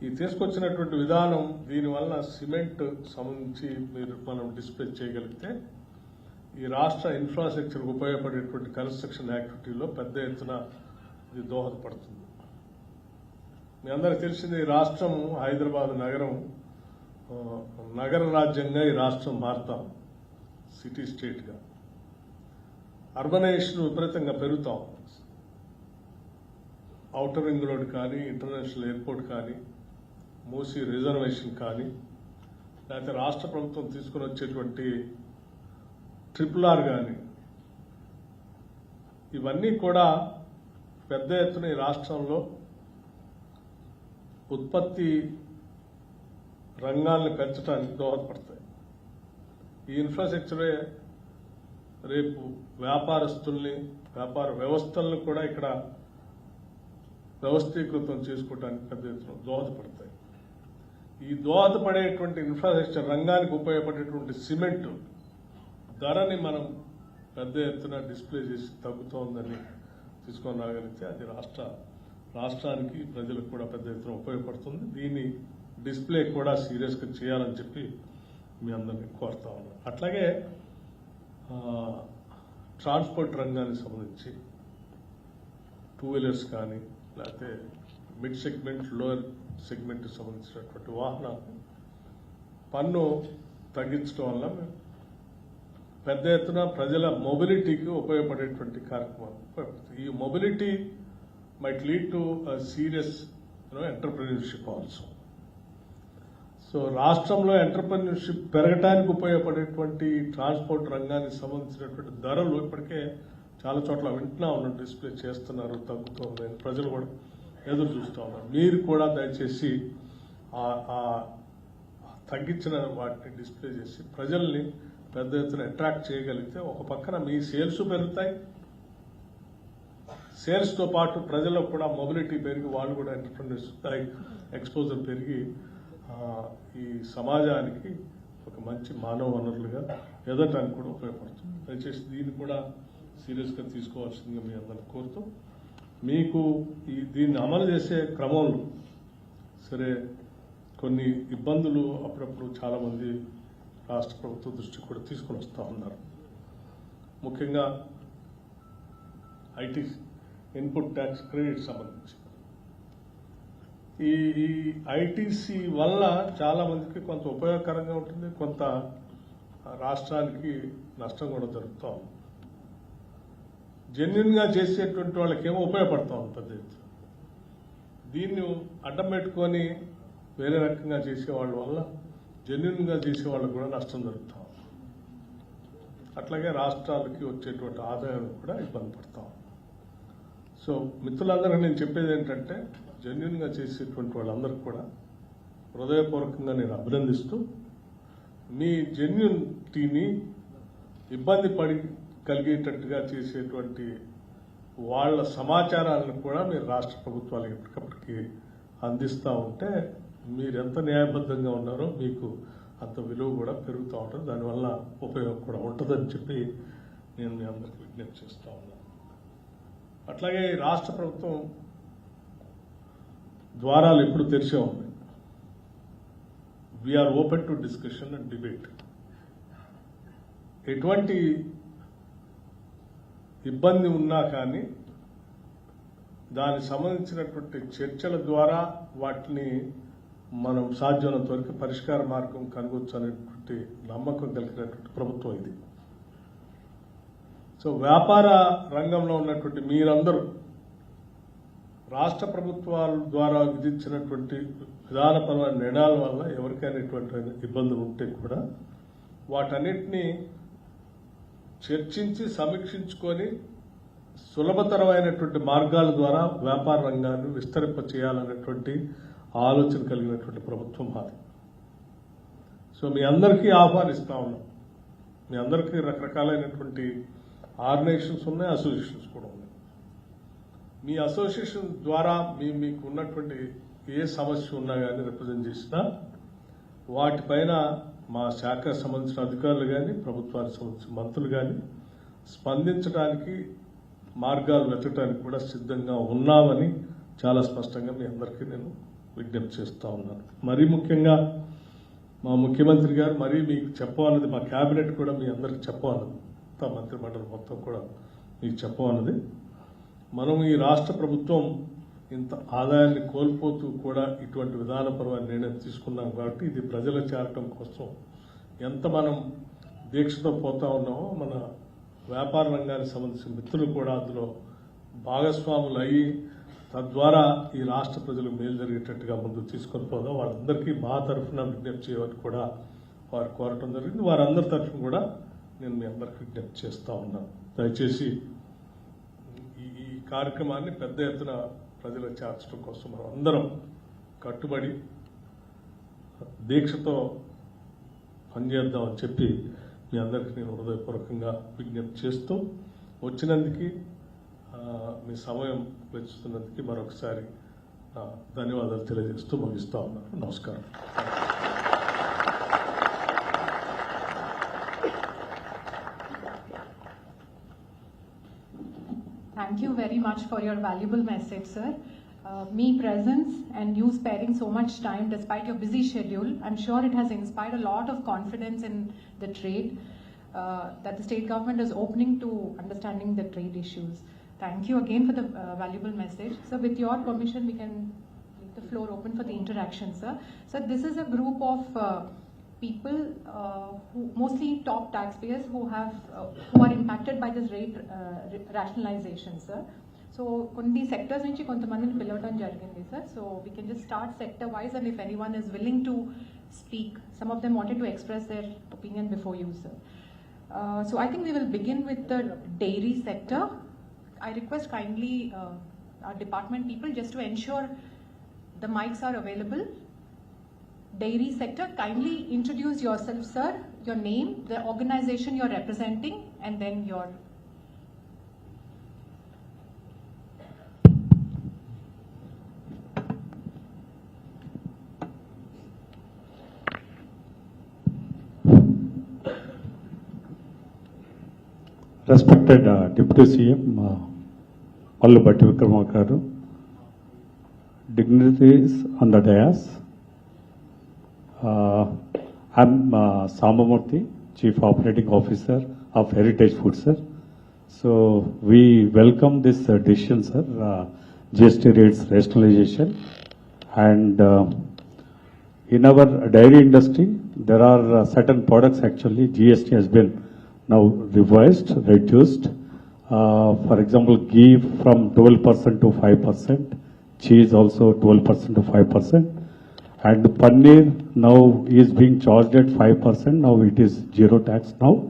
ఈ తీసుకొచ్చినటువంటి విధానం, దీనివల్ల సిమెంట్ సంబంధించి మనం డిస్ప్లే చేయగలిగితే ఈ రాష్ట్ర ఇన్ఫ్రాస్ట్రక్చర్కు ఉపయోగపడేటువంటి కన్స్ట్రక్షన్ యాక్టివిటీలో పెద్ద ఎత్తున ఇది దోహదపడుతుంది. మీ అందరికీ తెలిసింది, ఈ రాష్ట్రం హైదరాబాద్ నగర రాజ్యంగా ఈ రాష్ట్రం మారుతాం, సిటీ స్టేట్గా. అర్బనైజేషన్ విపరీతంగా పెరుగుతాం. ఔటర్ రింగ్ రోడ్ కానీ, ఇంటర్నేషనల్ ఎయిర్పోర్ట్ కానీ, మూసీ రిజర్వేషన్ కానీ, లేకపోతే రాష్ట్ర ప్రభుత్వం తీసుకుని వచ్చేటువంటి RRR కానీ, ఇవన్నీ కూడా పెద్ద ఎత్తున ఈ రాష్ట్రంలో ఉత్పత్తి రంగాల్ని పెంచడానికి దోహదపడతాయి. ఈ ఇన్ఫ్రాస్ట్రక్చరే రేపు వ్యాపారస్తుల్ని, వ్యాపార వ్యవస్థలను కూడా ఇక్కడ వ్యవస్థీకృతం చేసుకోవడానికి పెద్ద ఎత్తున దోహదపడతాయి. ఈ దోహదపడేటువంటి ఇన్ఫ్రాస్ట్రక్చర్ రంగానికి ఉపయోగపడేటువంటి సిమెంట్ ధరని మనం పెద్ద ఎత్తున డిస్ప్లే చేసి తగ్గుతోందని తీసుకొని రాగలిగితే అది రాష్ట్రానికి, ప్రజలకు కూడా పెద్ద ఎత్తున ఉపయోగపడుతుంది. దీన్ని డిస్ప్లే కూడా సీరియస్గా చేయాలని చెప్పి మీ అందరినీ కోరుతా ఉన్నాను. అట్లాగే ట్రాన్స్పోర్ట్ రంగానికి సంబంధించి 2 వీలర్స్ కానీ, లేకపోతే మిడ్ సెగ్మెంట్, లోయర్ సెగ్మెంట్ సంబంధించినటువంటి వాహనాలు పన్ను తగ్గించడం వల్ల పెద్ద ఎత్తున ప్రజల మొబిలిటీకి ఉపయోగపడేటువంటి కార్యక్రమాలు ఉపయోగపడుతుంది. ఈ mobility might lead to serious entrepreneurship also. So రాష్ట్రంలో ఎంటర్ప్రెన్యూర్షిప్ పెరగడానికి ఉపయోగపడేటువంటి ట్రాన్స్పోర్ట్ రంగానికి సంబంధించినటువంటి ధరలు ఇప్పటికే చాలా చోట్ల వింటున్నా ఉన్నాం, డిస్ప్లే చేస్తున్నారు, తగ్గుతుంది, ప్రజలు కూడా ఎదురు చూస్తూ ఉన్నారు. మీరు కూడా దయచేసి తగ్గించిన వాటిని డిస్ప్లే చేసి ప్రజల్ని పెద్ద ఎత్తున అట్రాక్ట్ చేయగలిగితే ఒక పక్కన మీ సేల్స్ పెరుగుతాయి, సేల్స్తో పాటు ప్రజలకు కూడా మొబిలిటీ పెరిగి వాళ్ళు కూడా ఎంటర్ప్రెన్యూర్స్ ఎక్స్పోజర్ పెరిగి ఈ సమాజానికి ఒక మంచి మానవ వనరులుగా ఎదగటానికి కూడా ఉపయోగపడుతుంది. దయచేసి దీన్ని కూడా సీరియస్గా తీసుకోవాల్సిందిగా మీ అందరిని కోరుతూ, మీకు దీన్ని అమలు చేసే క్రమంలో సరే కొన్ని ఇబ్బందులు అప్పుడప్పుడు చాలామంది రాష్ట్ర ప్రభుత్వ దృష్టికి కూడా తీసుకొని వస్తూ ఉన్నారు. ముఖ్యంగా ఐటీ ఇన్పుట్ ట్యాక్స్ క్రెడిట్ సంబంధించి ఈ ఐటీసీ వల్ల చాలా మందికి కొంత ఉపయోగకరంగా ఉంటుంది, కొంత రాష్ట్రానికి నష్టం కూడా జరుగుతూ ఉంది. జెన్యున్గా చేసేటువంటి వాళ్ళకేమో ఉపయోగపడతా ఉంటుంది. దీన్ని అడ్డం పెట్టుకొని వేరే రకంగా చేసేవాళ్ళ వల్ల జెన్యున్గా చేసే వాళ్ళకు కూడా నష్టం జరుగుతూ ఉంది. అట్లాగే రాష్ట్రాలకి వచ్చేటువంటి ఆదాయం కూడా ఇబ్బంది పడతాం. సో మిత్రులందరికీ నేను చెప్పేది ఏంటంటే జెన్యున్గా చేసేటువంటి వాళ్ళందరికీ కూడా హృదయపూర్వకంగా నేను అభినందిస్తూ మీ జెన్యునిటీని ఇబ్బంది పడి కలిగేటట్టుగా చేసేటువంటి వాళ్ళ సమాచారాలను కూడా మీరు రాష్ట్ర ప్రభుత్వాలకు ఎప్పటికప్పటికి అందిస్తూ ఉంటే మీరు ఎంత న్యాయబద్ధంగా ఉన్నారో మీకు అంత విలువ కూడా పెరుగుతూ ఉంటుంది, దానివల్ల ఉపయోగం కూడా ఉంటుందని చెప్పి నేను మీ అందరికీ విజ్ఞప్తి చేస్తూ ఉన్నాను. అట్లాగే రాష్ట్ర ప్రభుత్వం ద్వారాలు ఎప్పుడు తెరిచే ఉంది. We are open to discussion and debate. ఎటువంటి ఇబ్బంది ఉన్నా కానీ దానికి సంబంధించినటువంటి చర్చల ద్వారా వాటిని మనం సాధ్యమైనంత వరకు పరిష్కార మార్గం కనుగొచ్చు అనేటువంటి నమ్మకం కలిగినటువంటి ప్రభుత్వం ఇది. సో వ్యాపార రంగంలో ఉన్నటువంటి మీరందరూ రాష్ట్ర ప్రభుత్వాల ద్వారా విధించినటువంటి విధానపరమైన నిర్ణయాల వల్ల ఎవరికైనా ఇటువంటి ఇబ్బందులు ఉంటే కూడా వాటన్నిటినీ చర్చించి సమీక్షించుకొని సులభతరమైనటువంటి మార్గాల ద్వారా వ్యాపార రంగాన్ని విస్తరింప చేయాలనేటువంటి ఆలోచన కలిగినటువంటి ప్రభుత్వం మాది. సో మీ అందరికీ ఆహ్వానిస్తా ఉన్నాం. మీ అందరికీ రకరకాలైనటువంటి ఆర్గనైజేషన్స్ ఉన్నాయి, అసోసియేషన్స్ కూడా ఉన్నాయి. మీ అసోసియేషన్ ద్వారా మీకు ఉన్నటువంటి ఏ సమస్య ఉన్నా కానీ రిప్రజెంట్ చేసినా వాటిపైన మా శాఖకు సంబంధించిన అధికారులు కానీ ప్రభుత్వానికి సంబంధించిన మంత్రులు కానీ స్పందించడానికి మార్గాలు వెతకడానికి కూడా సిద్ధంగా ఉన్నామని చాలా స్పష్టంగా మీ అందరికీ నేను విజ్ఞప్తి చేస్తూ ఉన్నాను. మరీ ముఖ్యంగా మా ముఖ్యమంత్రి గారు మరీ మీకు చెప్పాలన్నది, మా కేబినెట్ కూడా మీ అందరికీ చెప్పాలన్నది, మంత్రిమండలి మొత్తం కూడా మీకు చెప్పాలన్నది, మనం ఈ రాష్ట్ర ప్రభుత్వం ఇంత ఆదాయాన్ని కోల్పోతూ కూడా ఇటువంటి విధానపరమైన నిర్ణయం తీసుకున్నాం కాబట్టి ఇది ప్రజల చేరటం కోసం ఎంత మనం దీక్షతో పోతా ఉన్నామో మన వ్యాపార రంగానికి సంబంధించిన మిత్రులు కూడా అందులో భాగస్వాములు అయ్యి తద్వారా ఈ రాష్ట్ర ప్రజలకు మేలు జరిగేటట్టుగా ముందుకు తీసుకొని పోదాం. వాళ్ళందరికీ మా తరఫున విజ్ఞప్తి చేయమని కూడా వారు కోరటం జరిగింది. వారందరి తరఫున కూడా నేను మీ అందరికీ విజ్ఞప్తి చేస్తూ ఉన్నాను. దయచేసి ఈ కార్యక్రమాన్ని పెద్ద ఎత్తున ప్రజలకు చేర్చడం కోసం మనం అందరం కట్టుబడి దీక్షతో పనిచేద్దామని చెప్పి మీ అందరికీ నేను హృదయపూర్వకంగా విజ్ఞప్తి చేస్తూ వచ్చినందుకు మీ సమయం వెచ్చిస్తున్నందుకు మరొకసారి ధన్యవాదాలు తెలియజేస్తూ ముగిస్తా ఉన్నాను. నమస్కారం. Thank you very much for your valuable message, sir. Me presence and you sparing so much time despite your busy schedule, I'm sure it has inspired a lot of confidence in the trade, that the state government is opening to understanding the trade issues. Thank you again for the valuable message. So with your permission, we can leave the floor open for the interaction, sir. So this is a group of people who mostly top taxpayers who are impacted by this rate rationalization, sir. So కొన్ని sectors నుంచి కొంతమందిని పిలవడం జరిగింది, sir. So we can just start sector wise, and if anyone is willing to speak, some of them wanted to express their opinion before you, sir. So I think we will begin with the dairy sector. I request kindly our department people just to ensure the mics are available. Dairy sector, kindly introduce yourself, sir, your name, the organization you're representing, and then your Respected Deputy CM, Bhatti Vikrama, dignitaries on the dais. I'm Sambamurthy, Chief Operating Officer of Heritage Food, sir. So we welcome this decision, sir, GST rates rationalization. And in our dairy industry, there are certain products actually GST has been now revised, reduced. For example, ghee from 12% to 5%, cheese also 12% to 5%. And paneer now is being charged at 5%. Now it is zero tax now.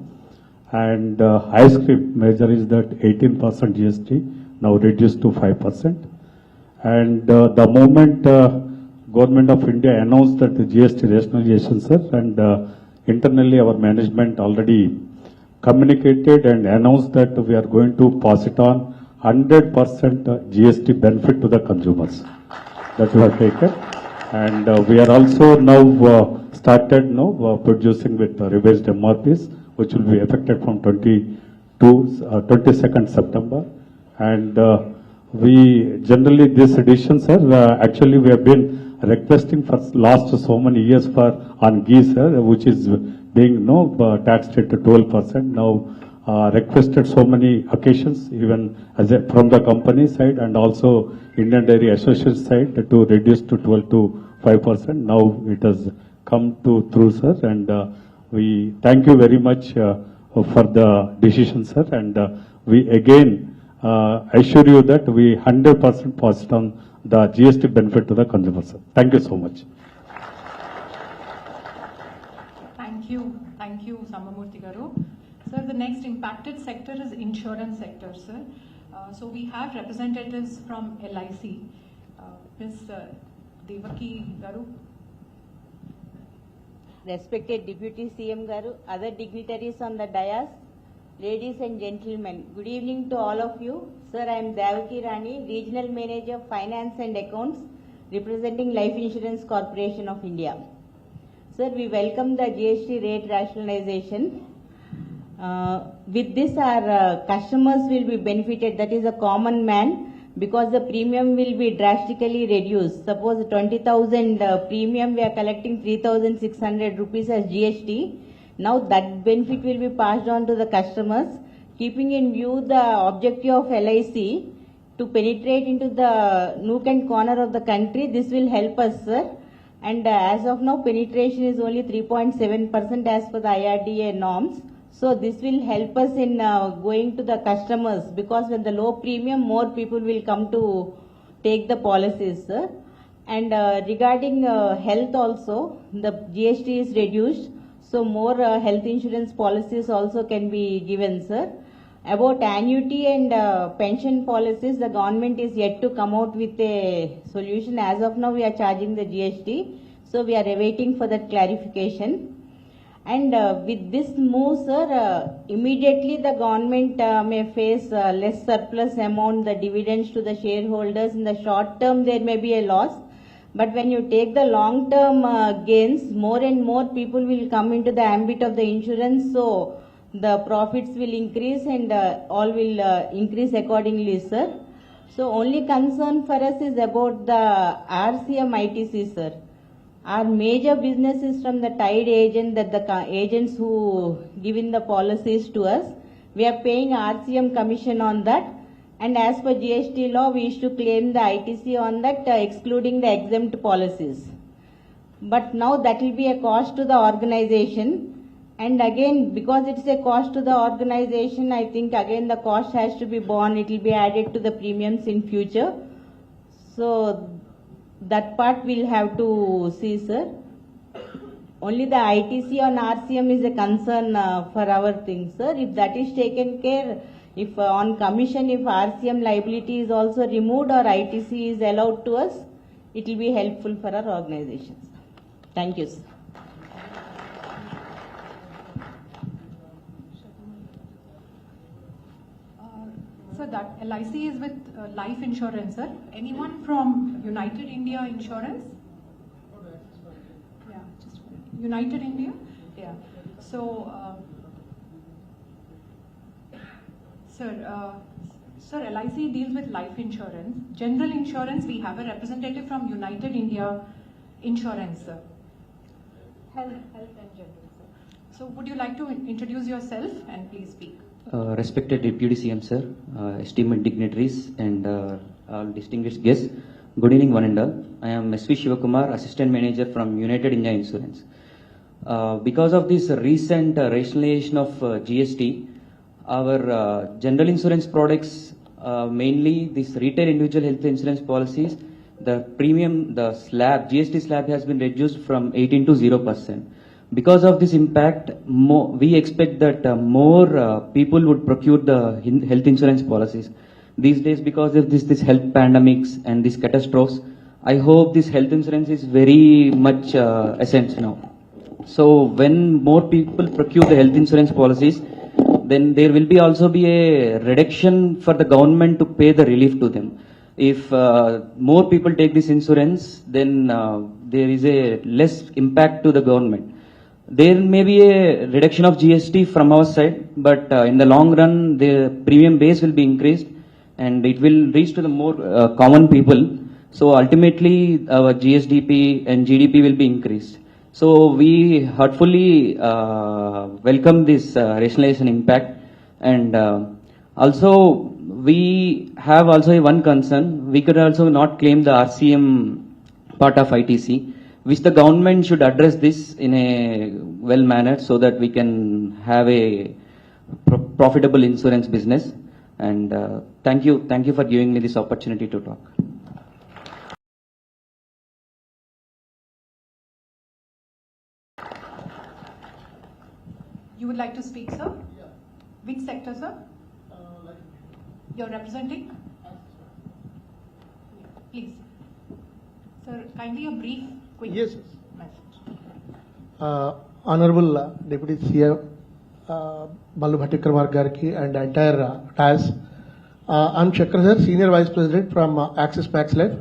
And ice cream measure is that 18% GST now reduced to 5%. And the moment Government of India announced that the GST rationalization, sir, and internally our management already communicated and announced that we are going to pass it on 100% GST benefit to the consumers. That we have taken. And we are also now started producing with revised MRPs, which will be effective from 22nd September. And we generally this edition, sir, actually we have been requesting for last so many years for on ghee, sir, which is being taxed at 12%. Now requested so many occasions, even as from the company side and also Indian Dairy Association side, to reduce to 12 to 5%. Now it has come through, sir, and we thank you very much for the decision, sir, and we again assure you that we 100% pass on the GST benefit to the consumer, sir. Thank you so much. Thank you, Sambamurthy Garu. Sir, the next impacted sector is insurance sector, sir. So we have representatives from LIC. Ms. Devaki Garu. Respected Deputy CM Garu, other dignitaries on the dais, ladies and gentlemen, good evening to all of you. Sir, I am Devaki Rani, Regional Manager Finance and Accounts, representing Life Insurance Corporation of India. Sir, we welcome the GST rate rationalization. With this, our customers will be benefited, that is a common man, because the premium will be drastically reduced. Suppose 20,000 premium, we are collecting 3,600 rupees as GST. Now that benefit will be passed on to the customers, keeping in view the objective of LIC to penetrate into the nook and corner of the country. This will help us, sir. And as of now, penetration is only 3.7% as per the IRDA norms. So this will help us in going to the customers, because with the low premium, more people will come to take the policies, sir. And regarding health also, the GST is reduced, so more health insurance policies also can be given, sir. About annuity and pension policies, the government is yet to come out with a solution. As of now, we are charging the GST, so we are awaiting for that clarification. And with this move, sir, immediately the government may face less surplus amount, the dividends to the shareholders. In the short term, there may be a loss. But when you take the long term gains, more and more people will come into the ambit of the insurance. So the profits will increase and all will increase accordingly, sir. So only concern for us is about the RCM ITC, sir. Our major business is from the tied agent, that the agents who give in the policies to us. We are paying RCM commission on that. And as per GST law, we used to claim the ITC on that, excluding the exempt policies. But now that will be a cost to the organization. And again, because it's a cost to the organization, I think again the cost has to be borne. It will be added to the premiums in future. So that part we'll have to see, sir. Only the ITC on RCM is a concern for our thing, sir. If that is taken care, if on commission, if RCM liability is also removed or ITC is allowed to us, it will be helpful for our organizations. Thank you, sir. So that LIC is with life insurance, sir. Anyone from United India Insurance? Yeah, just United India? Yeah. So, sir, LIC deals with life insurance. General insurance, we have a representative from United India Insurance, sir. Health and general, sir. So would you like to introduce yourself and please speak? Respected Deputy CM, sir, esteemed dignitaries and all distinguished guests, good evening one and all. I am S.V. Shivakumar, Assistant Manager from United India Insurance. Because of this recent rationalization of GST, our general insurance products, mainly these retail individual health insurance policies, the premium, the slab, GST slab has been reduced from 18 to 0%. Because of this impact, we expect that more people would procure the health insurance policies. These days, because of this health pandemics and these catastrophes, I hope this health insurance is very much essential now. So when more people procure the health insurance policies, then there will be also be a reduction for the government to pay the relief to them. If more people take this insurance, then there is a less impact to the government. There may be a reduction of GST from our side, but in the long run, the premium base will be increased and it will reach to the more common people. So ultimately, our GSDP and GDP will be increased. So we heartfully welcome this rationalization impact, and also we have also one concern. We could also not claim the RCM part of ITC, which the government should address this in a well manner so that we can have a profitable insurance business. And thank you for giving me this opportunity to talk. You would like to speak, sir? Yeah. Which sector, sir? You're representing? Please. Sir, kindly a brief, quick Yes. message. Honorable Deputy CM Bhatti Garki and entire TAS. I'm Chakra sir, Senior Vice President from Axis Max Life.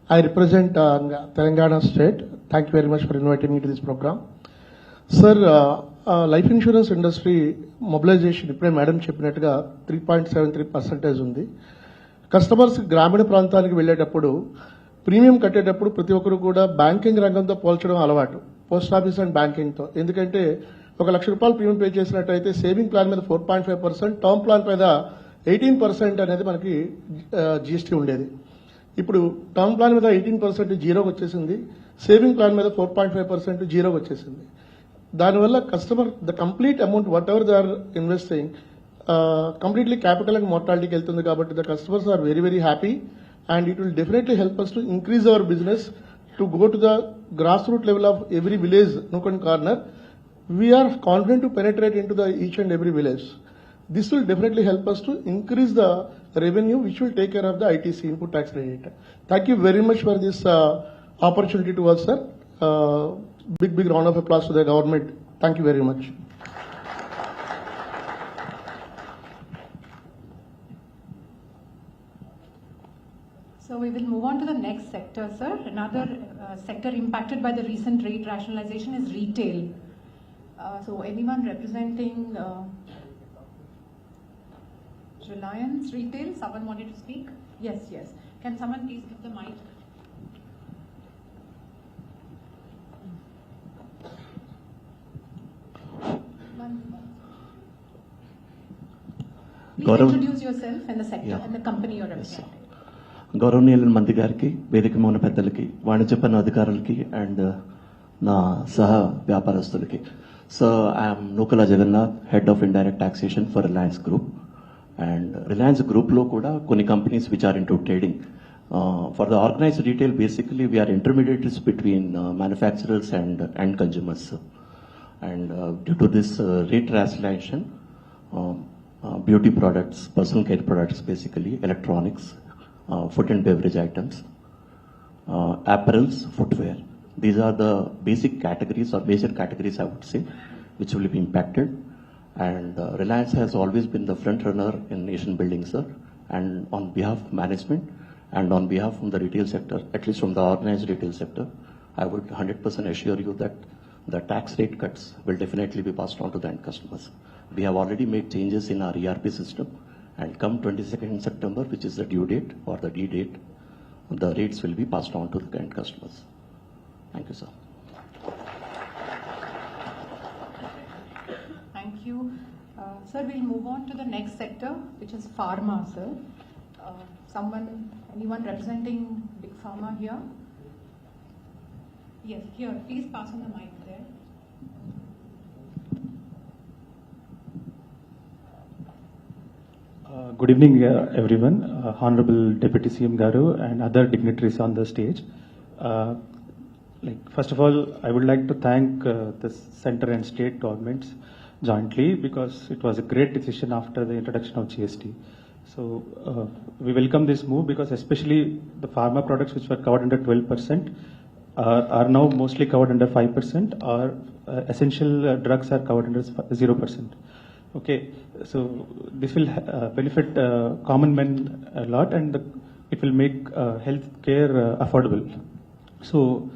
I represent Telangana State. Thank you very much for inviting me to this program. Sir, life insurance industry mobilization ఇప్పుడే madam చెప్పినట్టుగా 3.73% ఉంది. Customers గ్రామీణ ప్రాంతానికి వెళ్ళేటప్పుడు premium కట్టేటప్పుడు ప్రతి ఒక్కరు కూడా బ్యాంకింగ్ రంగంతో పోల్చడం అలవాటు, పోస్ట్ ఆఫీస్ అండ్ బ్యాంకింగ్తో. ఎందుకంటే ₹1,00,000 ప్రీమియం పే చేసినట్టయితే సేవింగ్ ప్లాన్ మీద 4.5%, టర్మ్ ప్లాన్ మీద 18% అనేది మనకి జీఎస్టీ ఉండేది. ఇప్పుడు టర్మ్ ప్లాన్ మీద 18% జీరోకి వచ్చేసింది, సేవింగ్ ప్లాన్ మీద 4.5% జీరోకి వచ్చేసింది. దానివల్ల customer the complete amount whatever they are investing completely capital and మోర్టాలిటీకి వెళ్తుంది. కాబట్టి the customers are very very happy and it will definitely help us to increase our business to go to the grass root level of every village, nook and corner. We are confident to penetrate into the each and every village. This will definitely help us to increase the revenue, which will take care of the ITC, input tax credit. Thank you very much for this opportunity to us, sir. Big round of applause to the government. Thank you very much. So we will move on to the next sector, sir. Another sector impacted by the recent rate rationalization is retail. So anyone representing Reliance Retail? Someone wanted to speak? Yes. Can someone please give the mic? Please introduce yourself and the sector and the company you're representing. గౌరవనీయుల మంత్రి గారికి, వేదిక ఉన్న పెద్దలకి, వాణిజ్య పన్ను అధికారులకి and నా సహ వ్యాపారస్తులకి. So I'm Nukala Jagannath, head of indirect taxation for Reliance group. And Reliance గ్రూప్లో కూడా కొన్ని companies which are into trading. For the organized retail basically we are intermediates between manufacturers and end consumers. And due to this rate rationalization, beauty products, personal care products, basically electronics, food and beverage items, apparels, footwear. These are the basic categories or major categories, I would say, which will be impacted. And Reliance has always been the front runner in nation building, sir. And on behalf of management and on behalf of the retail sector, at least from the organized retail sector, I would 100% assure you that the tax rate cuts will definitely be passed on to the end customers. We have already made changes in our ERP system, and come 22nd September, which is the due date or the D date, the rates will be passed on to the end customers. Thank you, sir. Thank you. Sir, we'll move on to the next sector, which is pharma, sir. Anyone representing Big Pharma here? Yes, here. Please pass on the mic there. Good evening, everyone. Honorable Deputy CM Garu and other dignitaries on the stage. First of all, I would like to thank the center and state governments jointly because it was a great decision after the introduction of GST. So we welcome this move because especially the pharma products which were covered under 12% are now mostly covered under 5%, or essential drugs are covered under 0%. Okay, so this will benefit common men a lot, and it will make health care affordable. So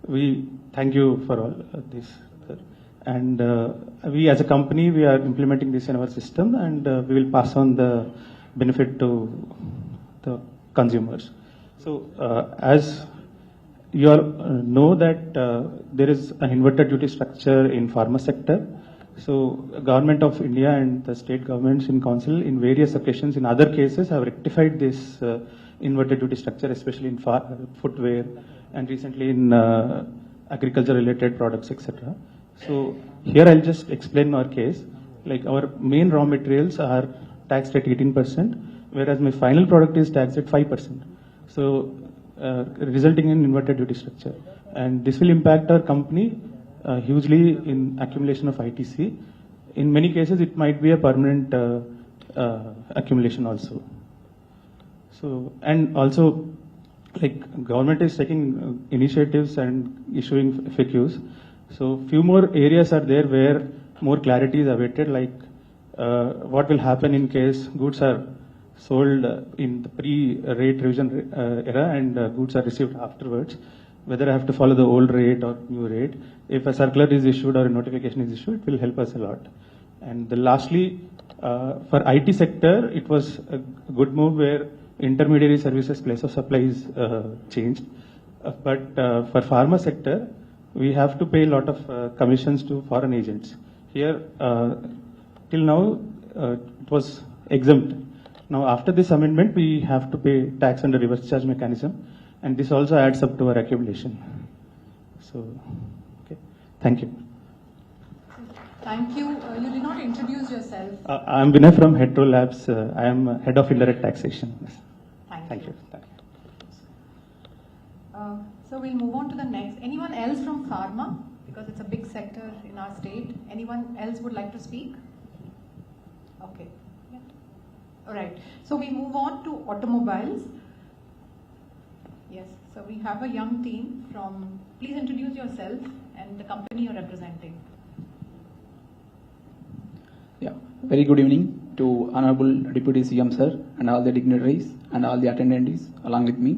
we thank you for all this, sir. And we as a company, we are implementing this in our system, and we will pass on the benefit to the consumers. So as you all know that there is an inverted duty structure in pharma sector. So government of India and the state governments in council in various occasions in other cases have rectified this inverted duty structure, especially in footwear and recently in agriculture related products, etc. So here I'll just explain our case. Like our main raw materials are taxed at 18%, whereas my final product is taxed at 5%. So resulting in inverted duty structure. And this will impact our company hugely in accumulation of ITC. In many cases, it might be a permanent accumulation also. So, and also, like government is taking initiatives and issuing FAQs. So few more areas are there where more clarity is awaited, like what will happen in case goods are sold in the pre-rate revision era and goods are received afterwards, whether I have to follow the old rate or new rate. If a circular is issued or a notification is issued, it will help us a lot. And lastly, for IT sector, it was a good move where intermediary services place of supply is changed. But for pharma sector, we have to pay a lot of commissions to foreign agents. Here, till now, it was exempt. Now, after this amendment, we have to pay tax under reverse charge mechanism, and this also adds up to our accumulation. So, okay, thank you. Thank you. You did not introduce yourself. I'm Vinay from Hetero Labs. I am head of indirect taxation. Thank you. So we'll move on to the next. Anyone else from pharma? Because it's a big sector in our state. Anyone else would like to speak? Okay. All right. So we move on to automobiles. Yes. So we have a young team from. Please introduce yourself and the company you're representing. Yeah. Very good evening to Honorable Deputy CM Sir and all the dignitaries and all the attendees along with me.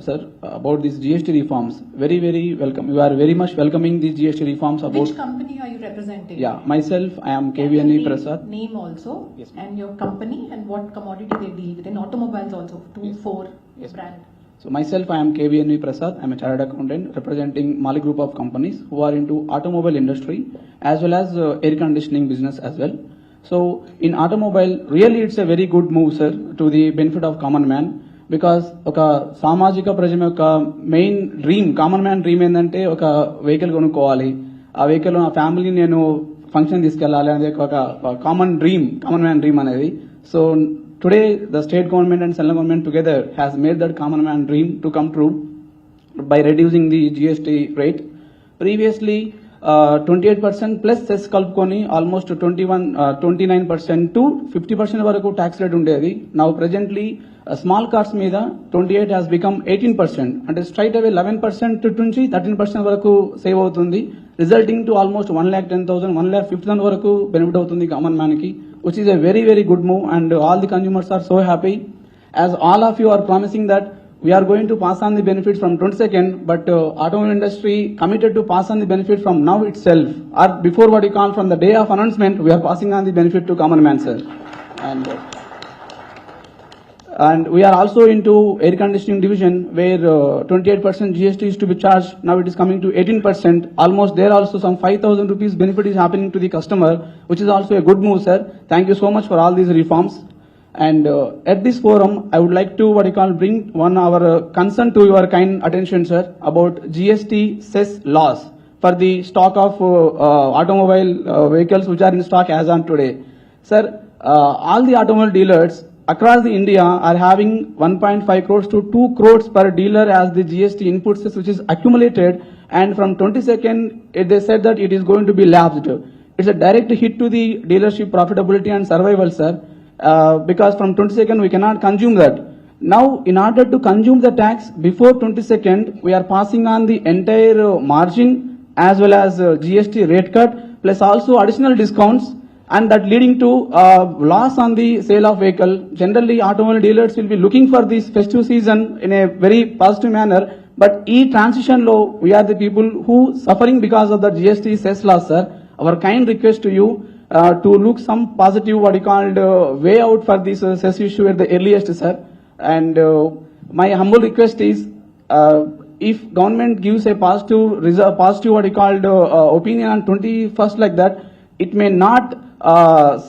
Sir, about these GST reforms, very welcome. You are very much welcoming these GST reforms. About which company are you representing? Yeah, myself, I am KVNE Prasad. Name also, yes, and your company and what commodity they deal with. In automobiles also, 2-4 yes, brand. So myself, I am KVNE Prasad. I am a chartered accountant representing Mali Group of companies who are into automobile industry as well as air conditioning business as well. So in automobile, really it's a very good move, sir, to the benefit of common man. Because ఒక సామాజిక ప్రజల యొక్క main dream, common man dream ఏంటంటే ఒక vehicle కొనుక్కోవాలి, ఆ vehicle నా family నేను ఫంక్షన్ తీసుకెళ్లాలి అనేది ఒక common dream, common man dream అనేది. So today the state government and central government together has made that common man dream to come true by reducing the GST rate. Previously, 28% plus cess kalpukoni almost 29% to 50% varaku tax rate undedi. Now presently small cars meeda 28 has become 18%, and straight away 11% nunchi 13% varaku save avutundi, resulting to almost 1,10,000 1,50,000 varaku benefit avutundi common man ki, which is a very good move, and all the consumers are so happy, as all of you are promising that we are going to pass on the benefit from 22nd, but automobile industry committed to pass on the benefit from now itself, or before what you call from the day of announcement, we are passing on the benefit to common man, sir. And we are also into air conditioning division, where 28% GST is to be charged. Now it is coming to 18%. Almost there also some 5,000 rupees benefit is happening to the customer, which is also a good move, sir. Thank you so much for all these reforms. And at this forum, I would like to bring one our concern to your kind attention, sir, about GST cess laws for the stock of automobile vehicles which are in stock as on today. Sir, all the automobile dealers across the India are having 1.5 crores to 2 crores per dealer as the GST inputs, which is accumulated, and from 22nd, they said that it is going to be lapsed. It's a direct hit to the dealership profitability and survival, sir, because from 22nd, we cannot consume that. Now, in order to consume the tax before 22nd, we are passing on the entire margin as well as GST rate cut, plus also additional discounts, and that leading to loss on the sale of vehicle. Generally, automobile dealers will be looking for this festive season in a very positive manner, but transition law, we are the people who suffering because of the GST cess loss, sir. Our kind request to you to look some positive, what you called, way out for this cess issue at the earliest, sir. And my humble request is, if government gives a positive, what you called, opinion on 21st like that, it may not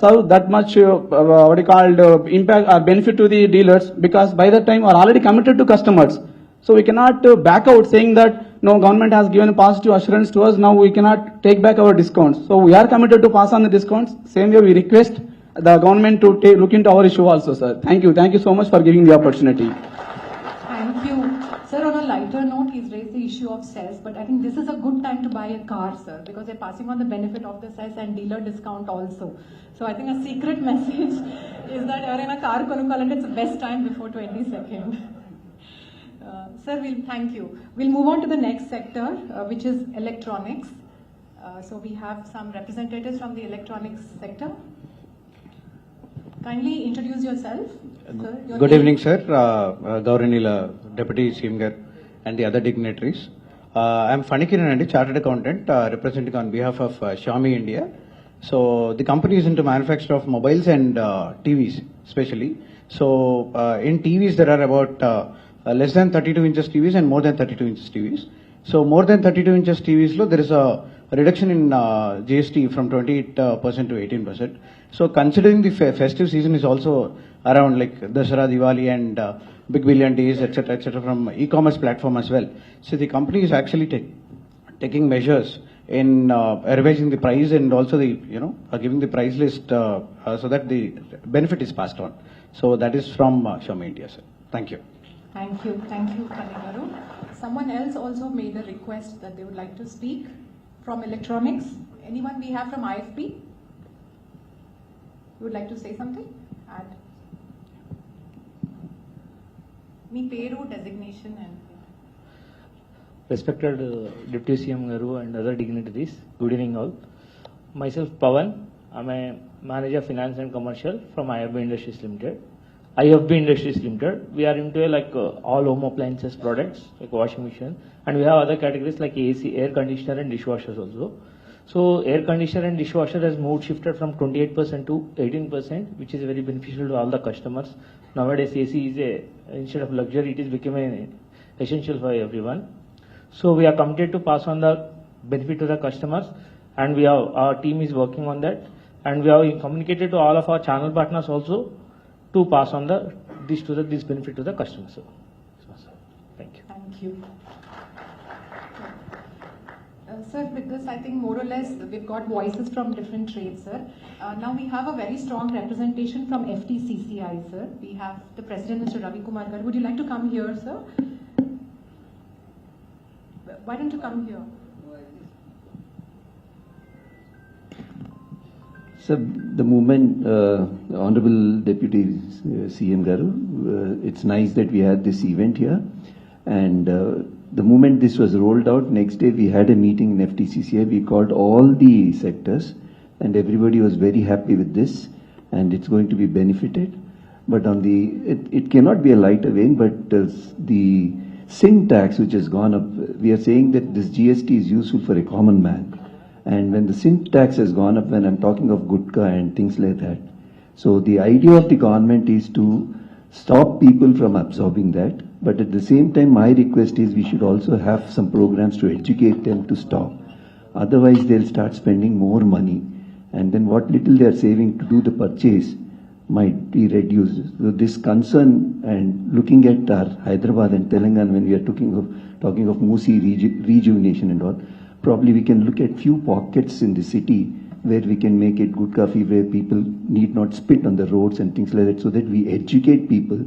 serve that much what you called impact or benefit to the dealers, because by that time we are already committed to customers. So we cannot back out saying that no, government has given a positive assurance to us, now we cannot take back our discounts. So we are committed to pass on the discounts. Same way we request the government to look into our issue also, sir. Thank you so much for giving the opportunity. Thank you. Sir, on a lighter note, he's raised the issue of cess, but I think this is a good time to buy a car, sir, because they're passing on the benefit of the cess and dealer discount also. So I think a secret message is that you're in a car konukalante, it's the best time before 22nd. Sir, thank you. We'll move on to the next sector, which is electronics. So we have some representatives from the electronics sector. Kindly introduce yourself, sir. Good evening, sir. Gauranila, Deputy CM Gar, and the other dignitaries. I'm Fanikiran Andi, Chartered Accountant, representing on behalf of Xiaomi India. So the company is into manufacture of mobiles and TVs, especially. So in TVs there are about less than 32 inches TVs and more than 32 inches TVs. So more than 32 inches TVs lo there is a reduction in GST from 28% to 18%. So considering the festive season is also around like Dasara, Diwali and Big Billion Days, etc., from e-commerce platform as well. So the company is actually taking measures in revising the price and also the giving the price list so that the benefit is passed on. So that is from Xiaomi India, sir. Thank you. Thank you, Kanagaru. Someone else also made a request that they would like to speak from electronics. Anyone we have from IFP? You would like to say something? Add. Me peru designation and. Respected Deputy CM Garu and other dignitaries, good evening all. Myself Pawan, I'm a manager of finance and commercial from IFB Industries Limited. IFB Industries Limited, we are into all home appliances products like washing machine, and we have other categories like AC, air conditioner and dishwashers also. So air conditioner and dishwasher has shifted from 28% to 18%, which is very beneficial to all the customers. Nowadays AC is instead of luxury, it is becoming essential for everyone. So we are committed to pass on the benefit to the customers, and our team is working on that, and we have communicated to all of our channel partners also to pass on this benefit to the customers. So, thank you. Thank you. Sir, with this, I think more or less we've got voices from different trades, sir. Now we have a very strong representation from FTCCI, sir. We have the President, Mr. Ravi Kumar Garu. Would you like to come here, sir? Why don't you come here? Sir, the movement, Honorable Deputy CM Garu, it's nice that we had this event here. And the moment this was rolled out, next day we had a meeting in FTCCI. We called all the sectors and everybody was very happy with this and it's going to be benefited. But on it cannot be a lighter vein, but the sin tax which has gone up, we are saying that this GST is useful for a common man. And when the sin tax has gone up, when I'm talking of gutka and things like that, so the idea of the government is to stop people from absorbing that. But at the same time, my request is we should also have some programs to educate them to stop. Otherwise, they'll start spending more money. And then what little they're saving to do the purchase might be reduced. So this concern and looking at our Hyderabad and Telangana, when we are talking of Musi rejuvenation and all, probably we can look at few pockets in the city where we can make it good coffee, where people need not spit on the roads and things like that, so that we educate people.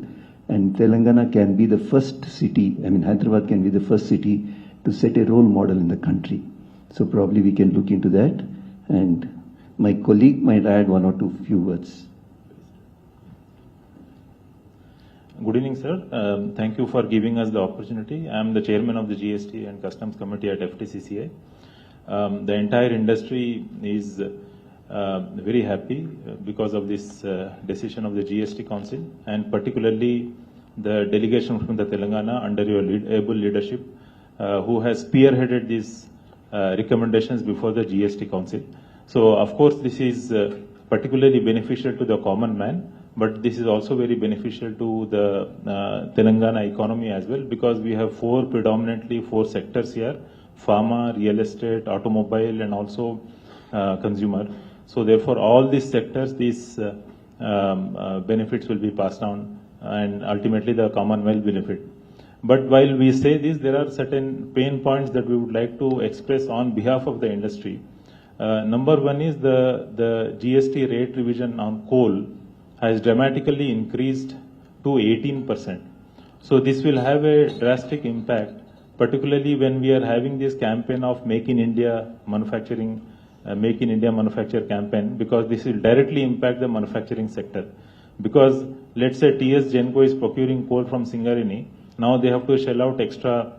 And Telangana can be the first city, Hyderabad can be the first city to set a role model in the country. So probably we can look into that. And my colleague might add one or two few words. Good evening, sir. Thank you for giving us the opportunity. I am the chairman of the GST and Customs Committee at FTCCI. The entire industry is very happy because of this decision of the GST Council, and particularly the delegation from the Telangana under your able leadership, who has spearheaded these recommendations before the GST Council. So, of course, this is particularly beneficial to the common man, but this is also very beneficial to the Telangana economy as well, because we have predominantly four sectors here: pharma, real estate, automobile, and also consumer. So therefore, all these sectors, these benefits will be passed on, and ultimately the common will benefit. But while we say this, there are certain pain points that we would like to express on behalf of the industry. Number one is the GST rate revision on coal has dramatically increased to 18%. So this will have a drastic impact, particularly when we are having this campaign of Make in India manufacturing, Make in India manufacture campaign, because this will directly impact the manufacturing sector. Because let's say TS Genco is procuring coal from Singareni, now they have to shell out extra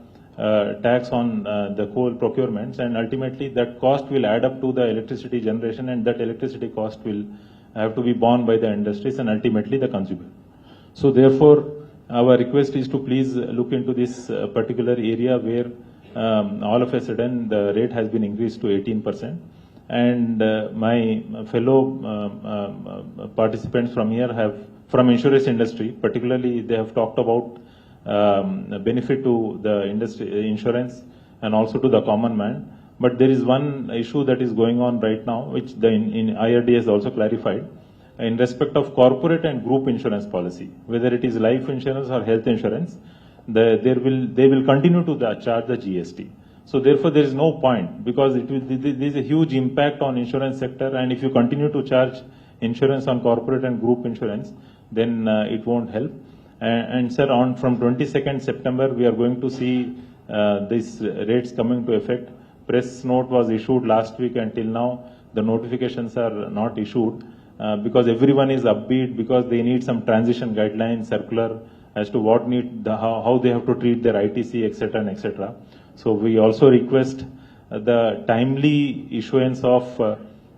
tax on the coal procurements, and ultimately that cost will add up to the electricity generation, and that electricity cost will have to be borne by the industries and ultimately the consumer. So therefore, our request is to please look into this particular area where all of a sudden the rate has been increased to 18%. And my fellow participants from here from insurance industry, particularly they have talked about benefit to the industry, insurance, and also to the common man. But there is one issue that is going on right now, which the in IRD has also clarified, in respect of corporate and group insurance policy, whether it is life insurance or health insurance, they will continue to charge the GST. So therefore, there is no point, because there is a huge impact on insurance sector, and if you continue to charge insurance on corporate and group insurance, then it won't help. And sir, from 22nd September, we are going to see these rates coming to effect. Press note was issued last week, and till now the notifications are not issued, because everyone is upbeat, because they need some transition guidelines, circular as to what how they have to treat their ITC, etc. and etc. So we also request the timely issuance of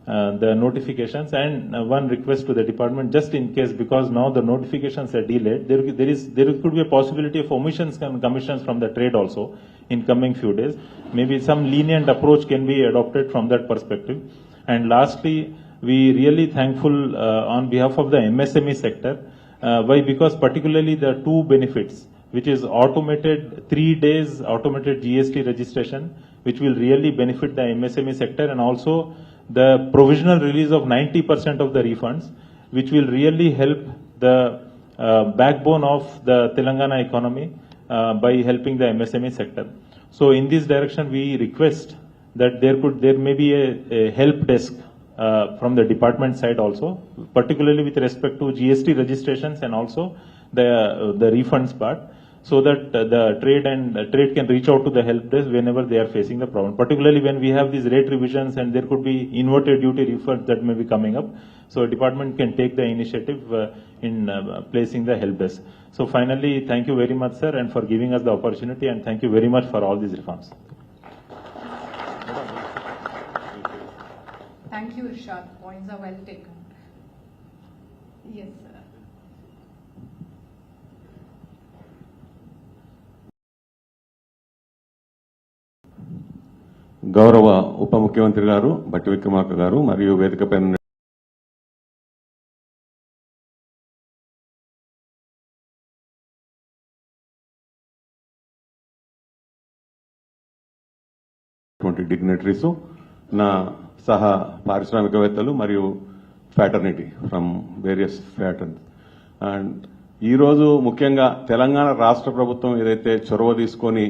the notifications, and one request to the department, just in case, because now the notifications are delayed, there could be a possibility of omissions and commissions from the trade also in coming few days. Maybe some lenient approach can be adopted from that perspective. And lastly, we really thankful on behalf of the MSME sector. Why? Because particularly the two benefits, which is automated 3 days automated GST registration, which will really benefit the MSME sector, and also the provisional release of 90% of the refunds, which will really help the backbone of the Telangana economy by helping the MSME sector. So in this direction, we request that there may be a help desk from the department side also, particularly with respect to GST registrations and also the refunds part, so that the trade can reach out to the help desk whenever they are facing the problem, particularly when we have these rate revisions and there could be inverted duty refunds that may be coming up. So a department can take the initiative in placing the help desk. So finally, thank you very much, sir, and for giving us the opportunity, and thank you very much for all these reforms. Thank you, Irshad. Points are well taken. Yes, sir. గౌరవ ఉప ముఖ్యమంత్రి గారు భట్టి విక్రమార్క గారు మరియు వేదికపై dignitaries, నా సహా పారిశ్రామికవేత్తలు మరియు ఫ్యాటర్నిటీ ఫ్రమ్ వేరియస్ ఫ్యాటర్న్స్. అండ్ ఈరోజు ముఖ్యంగా తెలంగాణ రాష్ట్ర ప్రభుత్వం ఏదైతే చొరవ తీసుకొని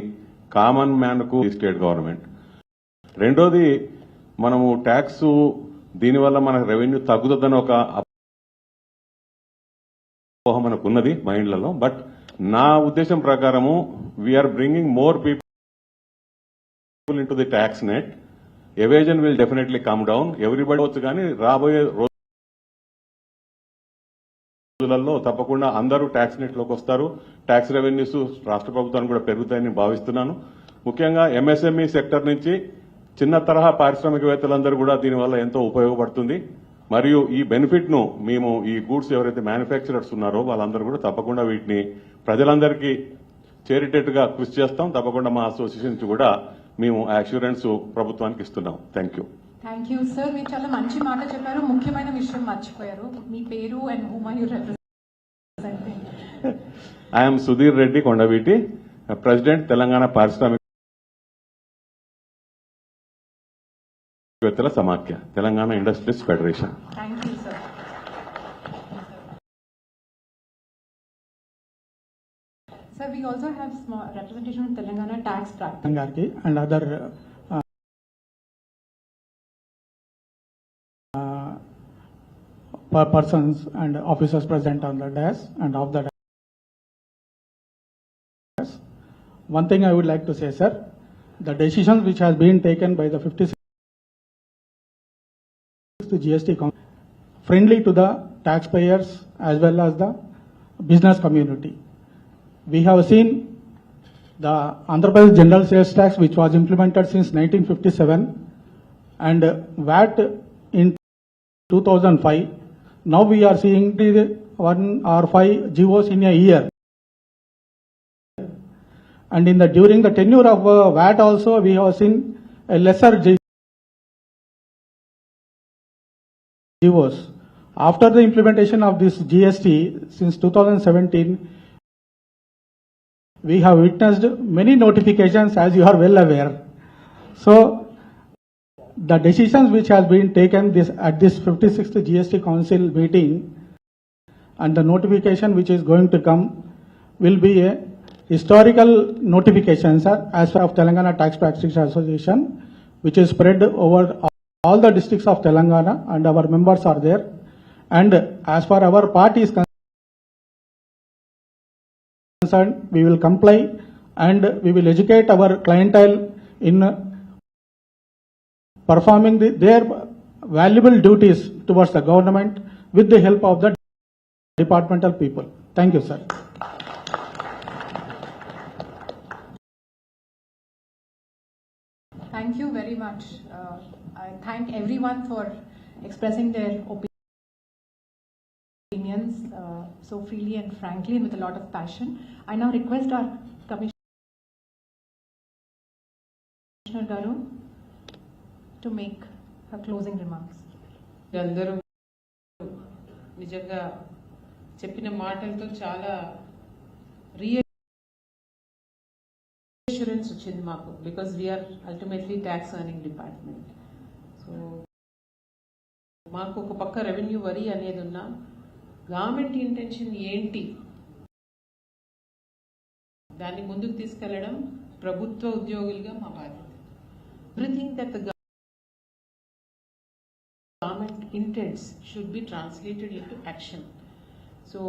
కామన్ మ్యాన్కు స్టేట్ గవర్నమెంట్, రెండోది మనము ట్యాక్స్ దీనివల్ల మనకు రెవెన్యూ తగ్గుతుందని ఒక అపోహ మనకు ఉన్నది మైండ్లలో. బట్ నా ఉద్దేశం ప్రకారము we are bringing more people into the tax net. Evasion will definitely come down. Everybody వచ్చు, కానీ రాబోయే రోజులలో తప్పకుండా అందరూ ట్యాక్స్ నెట్ లోకి వస్తారు. ట్యాక్స్ రెవెన్యూస్ రాష్ట్ర ప్రభుత్వానికి కూడా పెరుగుతాయని భావిస్తున్నాను. ముఖ్యంగా ఎంఎస్ఎంఈ సెక్టర్ నుంచి చిన్న తరహా పారిశ్రామికవేత్తలందరూ కూడా దీనివల్ల ఎంతో ఉపయోగపడుతుంది. మరియు ఈ బెనిఫిట్ ను మేము ఈ గూడ్స్ ఎవరైతే మ్యానుఫ్యాక్చరర్స్ ఉన్నారో వాళ్ళందరూ కూడా తప్పకుండా వీటిని ప్రజలందరికీ చేరేటట్టుగా కృషి చేస్తాం. తప్పకుండా మా అసోసియేషన్ నుంచి కూడా మేము ఆ అష్యూరెన్స్ ప్రభుత్వానికి ఇస్తున్నాం. Thank you. Thank you sir. మీరు చాలా మంచి మాట చెప్పారు. ముఖ్యమైన విషయం మర్చిపోయారు. మీ పేరు and whom are you representing? I'm Sudheer Reddy Kondaveeti, president Telangana పారిశ్రామికవేత్తల సమాఖ్య, Telangana industries federation. Thank you sir. Sir, we also have small representation of Telangana tax practice and other persons and officers present on the dais and off the dais. One thing I would like to say, sir, the decisions which has been taken by the 56th GST friendly to the taxpayers as well as the business community. We have seen the Andhra Pradesh General Sales Tax, which was implemented since 1957, and VAT in 2005. Now we are seeing the 1 or 5 GOs in a year. And during the tenure of VAT also, we have seen a lesser GOs. After the implementation of this GST since 2017, we have witnessed many notifications, as you are well aware. So the decisions which has been taken at this 56th GST Council meeting and the notification which is going to come will be a historical notification, sir, as of Telangana Tax Practitioners Association, which is spread over all the districts of Telangana, and our members are there. And as far our party is concerned, we will comply and we will educate our clientele in performing their valuable duties towards the government with the help of the departmental people. Thank you, sir. Thank you very much. I thank everyone for expressing their opinions so freely and frankly and with a lot of passion. I now request our Commissioner Garu to make her closing remarks. అందరూ నిజంగా చెప్పిన మాటలతో చాలా reassurance వచ్చింది మాకు, because we are ultimately tax earning department. So మాకు ఒక పక్క రెవెన్యూ వరీ అనేది ఉన్నా, గవర్నమెంట్ ఇంటెన్షన్ ఏంటి దాన్ని ముందుకు తీసుకెళ్లడం ప్రభుత్వ ఉద్యోగులుగా మా బాధ్యత. Everything that the government intents should be translated into action. So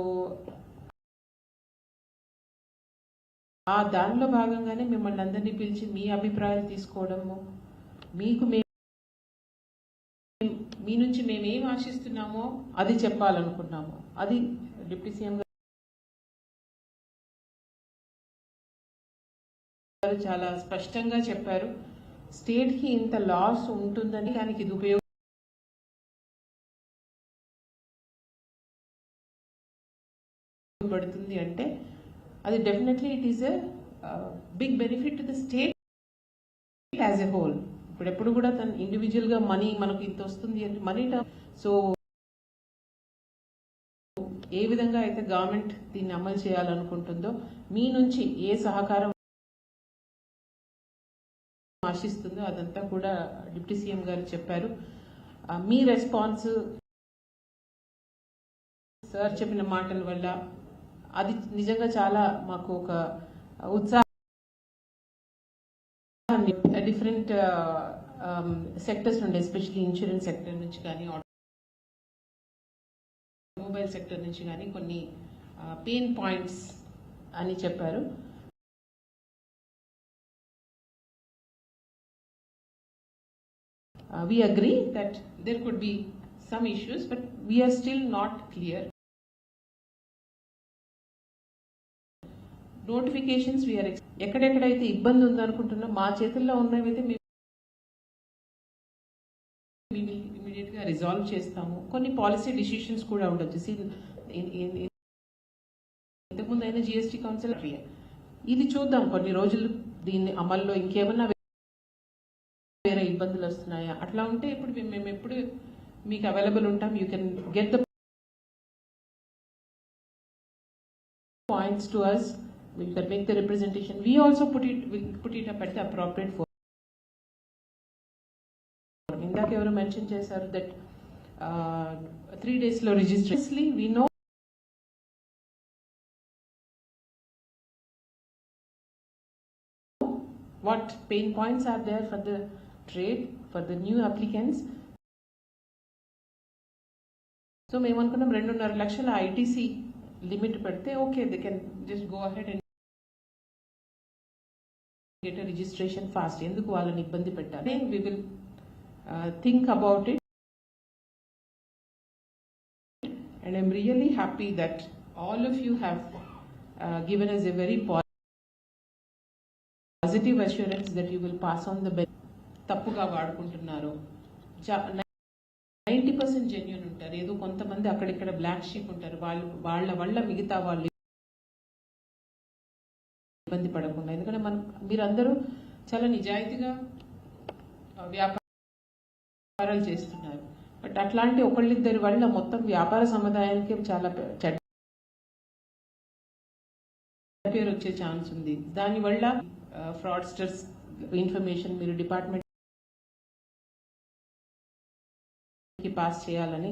ఆ దానిలో భాగంగానే మిమ్మల్ని అందరినీ పిలిచి మీ అభిప్రాయాలు తీసుకోవడము, మీకు మీ నుంచి మేమేం ఆశిస్తున్నామో అది చెప్పాలనుకున్నాము. అది డిప్యూటీ సీఎం గారు చాలా స్పష్టంగా చెప్పారు. స్టేట్కి ఇంత లాస్ ఉంటుందని, దానికి ఇది ఉపయోగపడుతుంది అంటే అది definitely it is a big benefit to the state as a whole. ఇప్పుడు ఎప్పుడు కూడా తను ఇండివిజువల్గా మనీ మనకు ఇంత వస్తుంది అంటే మనీ, సో ఏ విధంగా అయితే గవర్నమెంట్ దీన్ని అమలు చేయాలనుకుంటుందో మీ నుంచి ఏ సహకారం ఆశిస్తుందో అదంతా కూడా డిప్యూటీ సీఎం గారు చెప్పారు. మీ రెస్పాన్స్ సార్ చెప్పిన మాటల వల్ల అది నిజంగా చాలా మాకు ఒక ఉత్సాహం, డిఫరెంట్ సెక్టర్స్ నుండి, ఎస్పెషల్లీ ఇన్సూరెన్స్ సెక్టర్ నుంచి కానీ, ఆటోమొబైల్ సెక్టర్ నుంచి కానీ కొన్ని పెయిన్ పాయింట్స్ అని చెప్పారు. We agree that there could be some issues, but we are still not clear. Notifications we are ఎక్కడెక్కడైతే ఇబ్బంది ఉందనుకుంటున్నా మా చేతుల్లో ఉన్నవైతే మేము ఇమీడియట్ గా రిజాల్వ్ చేస్తాము. కొన్ని పాలసీ డిసిషన్స్ కూడా ఉండొచ్చు. ఇంతకుముందు అయిన జిఎస్టీ కౌన్సిల్ ఇది చూద్దాం కొన్ని రోజులు దీన్ని అమల్లో ఇంకేమన్నా వేరే ఇబ్బందులు వస్తున్నాయా, అట్లా ఉంటే ఇప్పుడు మేము ఎప్పుడు మీకు అవైలబుల్ ఉంటాం. You can get the points to us. We can make the representation. We also put it up at the appropriate forum. ఇందాక ఎవరు మెన్షన్ చేశారు దట్ 3 days లో registration. We know what pain points are there for the trade, for the new applicants. So మేము అనుకున్నాం 2.5 లక్షల ITC limit పెడితే okay, they can just go ahead and get a registration fast. ఎందుకు వాళ్ళని ఇబ్బంది పెట్టాలి? We will think about it, and I'm really happy that all of you have given us a very positive assurance that you will pass on the benefit. తప్పుగా వాడుకుంటున్నారు. 90% genuine ఉంటారు. ఏదో కొంతమంది అక్కడిక్కడ బ్లాక్ షీప్ ఉంటారు. వాళ్ళ వల్ల మిగతా వాళ్ళు ఇబ్బంది పడకుండా. ఎందుకంటే మీరందరూ చాలా నిజాయితీగా వ్యాపారాలు చేస్తున్నారు. బట్ అట్లాంటి ఒకళ్ళిద్దరి వల్ల మొత్తం వ్యాపార సముదాయానికి చాలా చెడ్డ పేరు వచ్చే ఛాన్స్ ఉంది. దానివల్ల ఫ్రాడ్స్టర్స్ ఇన్ఫర్మేషన్ మీరు డిపార్ట్మెంట్కి పాస్ చేయాలని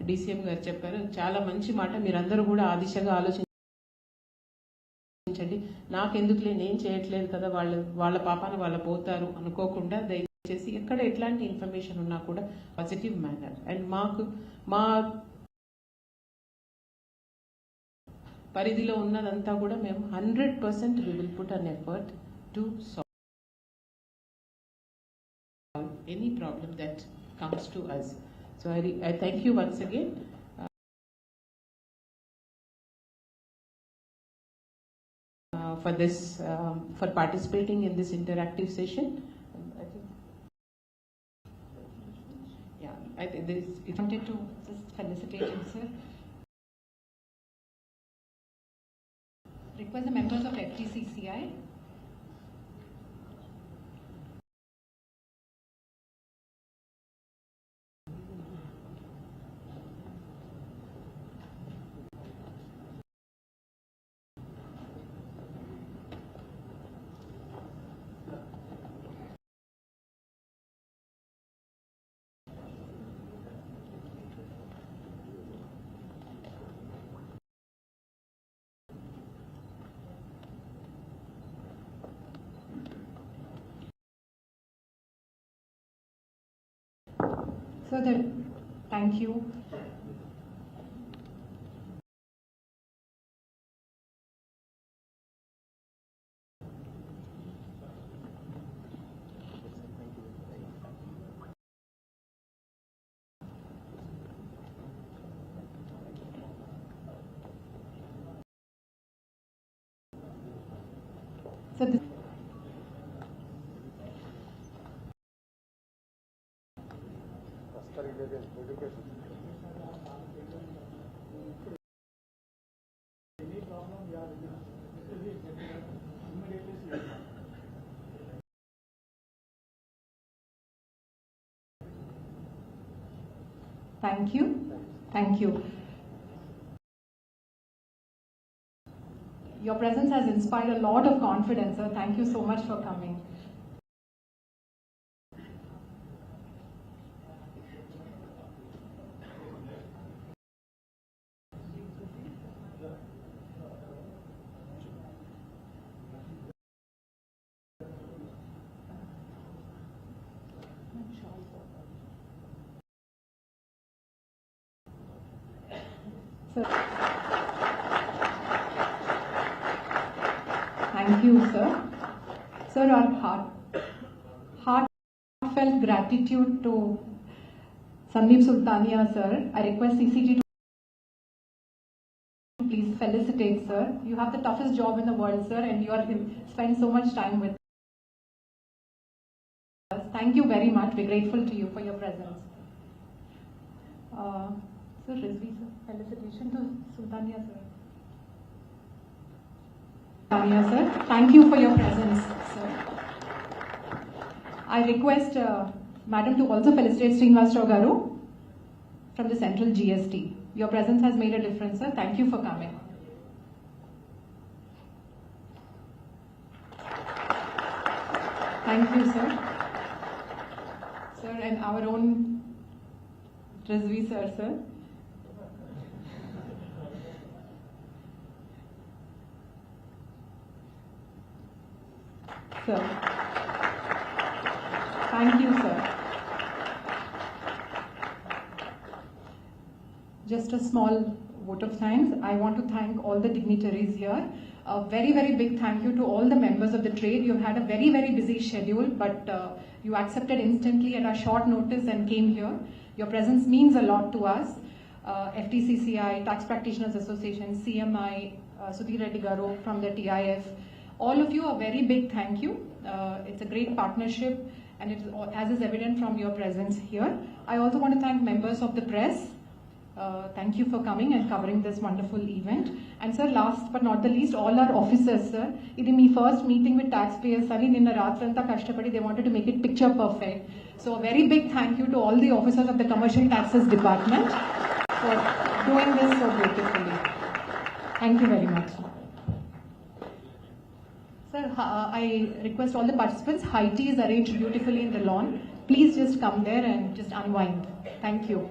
డీసీఎం గారు చెప్పారు. చాలా మంచి మాట. మీరందరూ కూడా ఆ దిశగా ఆలోచించండి. నాకెందుకులే, నేను చేయట్లేదు కదా, వాళ్ళ పాపాన వాళ్ళు పోతారు అనుకోకుండా దయచేసి ఎక్కడ ఎట్లాంటి ఇన్ఫర్మేషన్ ఉన్నా కూడా పాజిటివ్ మేనర్. అండ్ మా పరిధిలో ఉన్నదంతా కూడా మేము 100% we will put an effort to solve any problem that comes to us. So I thank you once again. For this, for participating in this interactive session. I think I wanted to just felicitate you, sir. Request the members of FTCCI. So thank you. So thank you. Thank you. Your presence has inspired a lot of confidence, sir. Thank you so much for coming. Thank you, sir. Sir, our heartfelt gratitude to Sandeep Sultania, sir. I request CCT to please felicitate, sir. You have the toughest job in the world, sir, and you are spend so much time with us. Thank you very much. We're grateful to you for your presence. Sir, Rizvi, sir. Felicitation to Sultania, sir. Sultania, sir. Thank you for your presence, sir. I request Madam to also felicitate Srinivas Rao Garu from the Central GST. Your presence has made a difference, sir. Thank you for coming. Thank you, sir. Sir, and our own Rizvi, sir. Sir. Thank you, sir. Just a small vote of thanks. I want to thank all the dignitaries here. A very, very big thank you to all the members of the trade. You've had a very, very busy schedule, but you accepted instantly at a short notice and came here. Your presence means a lot to us. FTCCI, Tax Practitioners Association, CMI, Sudhir Reddy Garu from the TIF. All of you, a very big thank you. It's a great partnership, and it is, as is evident from your presence here. I also want to thank members of the press. Thank you for coming and covering this wonderful event. And sir, last but not the least, all our officers, sir. It is my first meeting with taxpayers. Sir, ninna raatranta kashtapadi, they wanted to make it picture perfect. So a very big thank you to all the officers of the Commercial Taxes Department for doing this so beautifully. Thank you very much. Sir, I request all the participants, high tea is arranged beautifully in the lawn. Please just come there and just unwind. Thank you.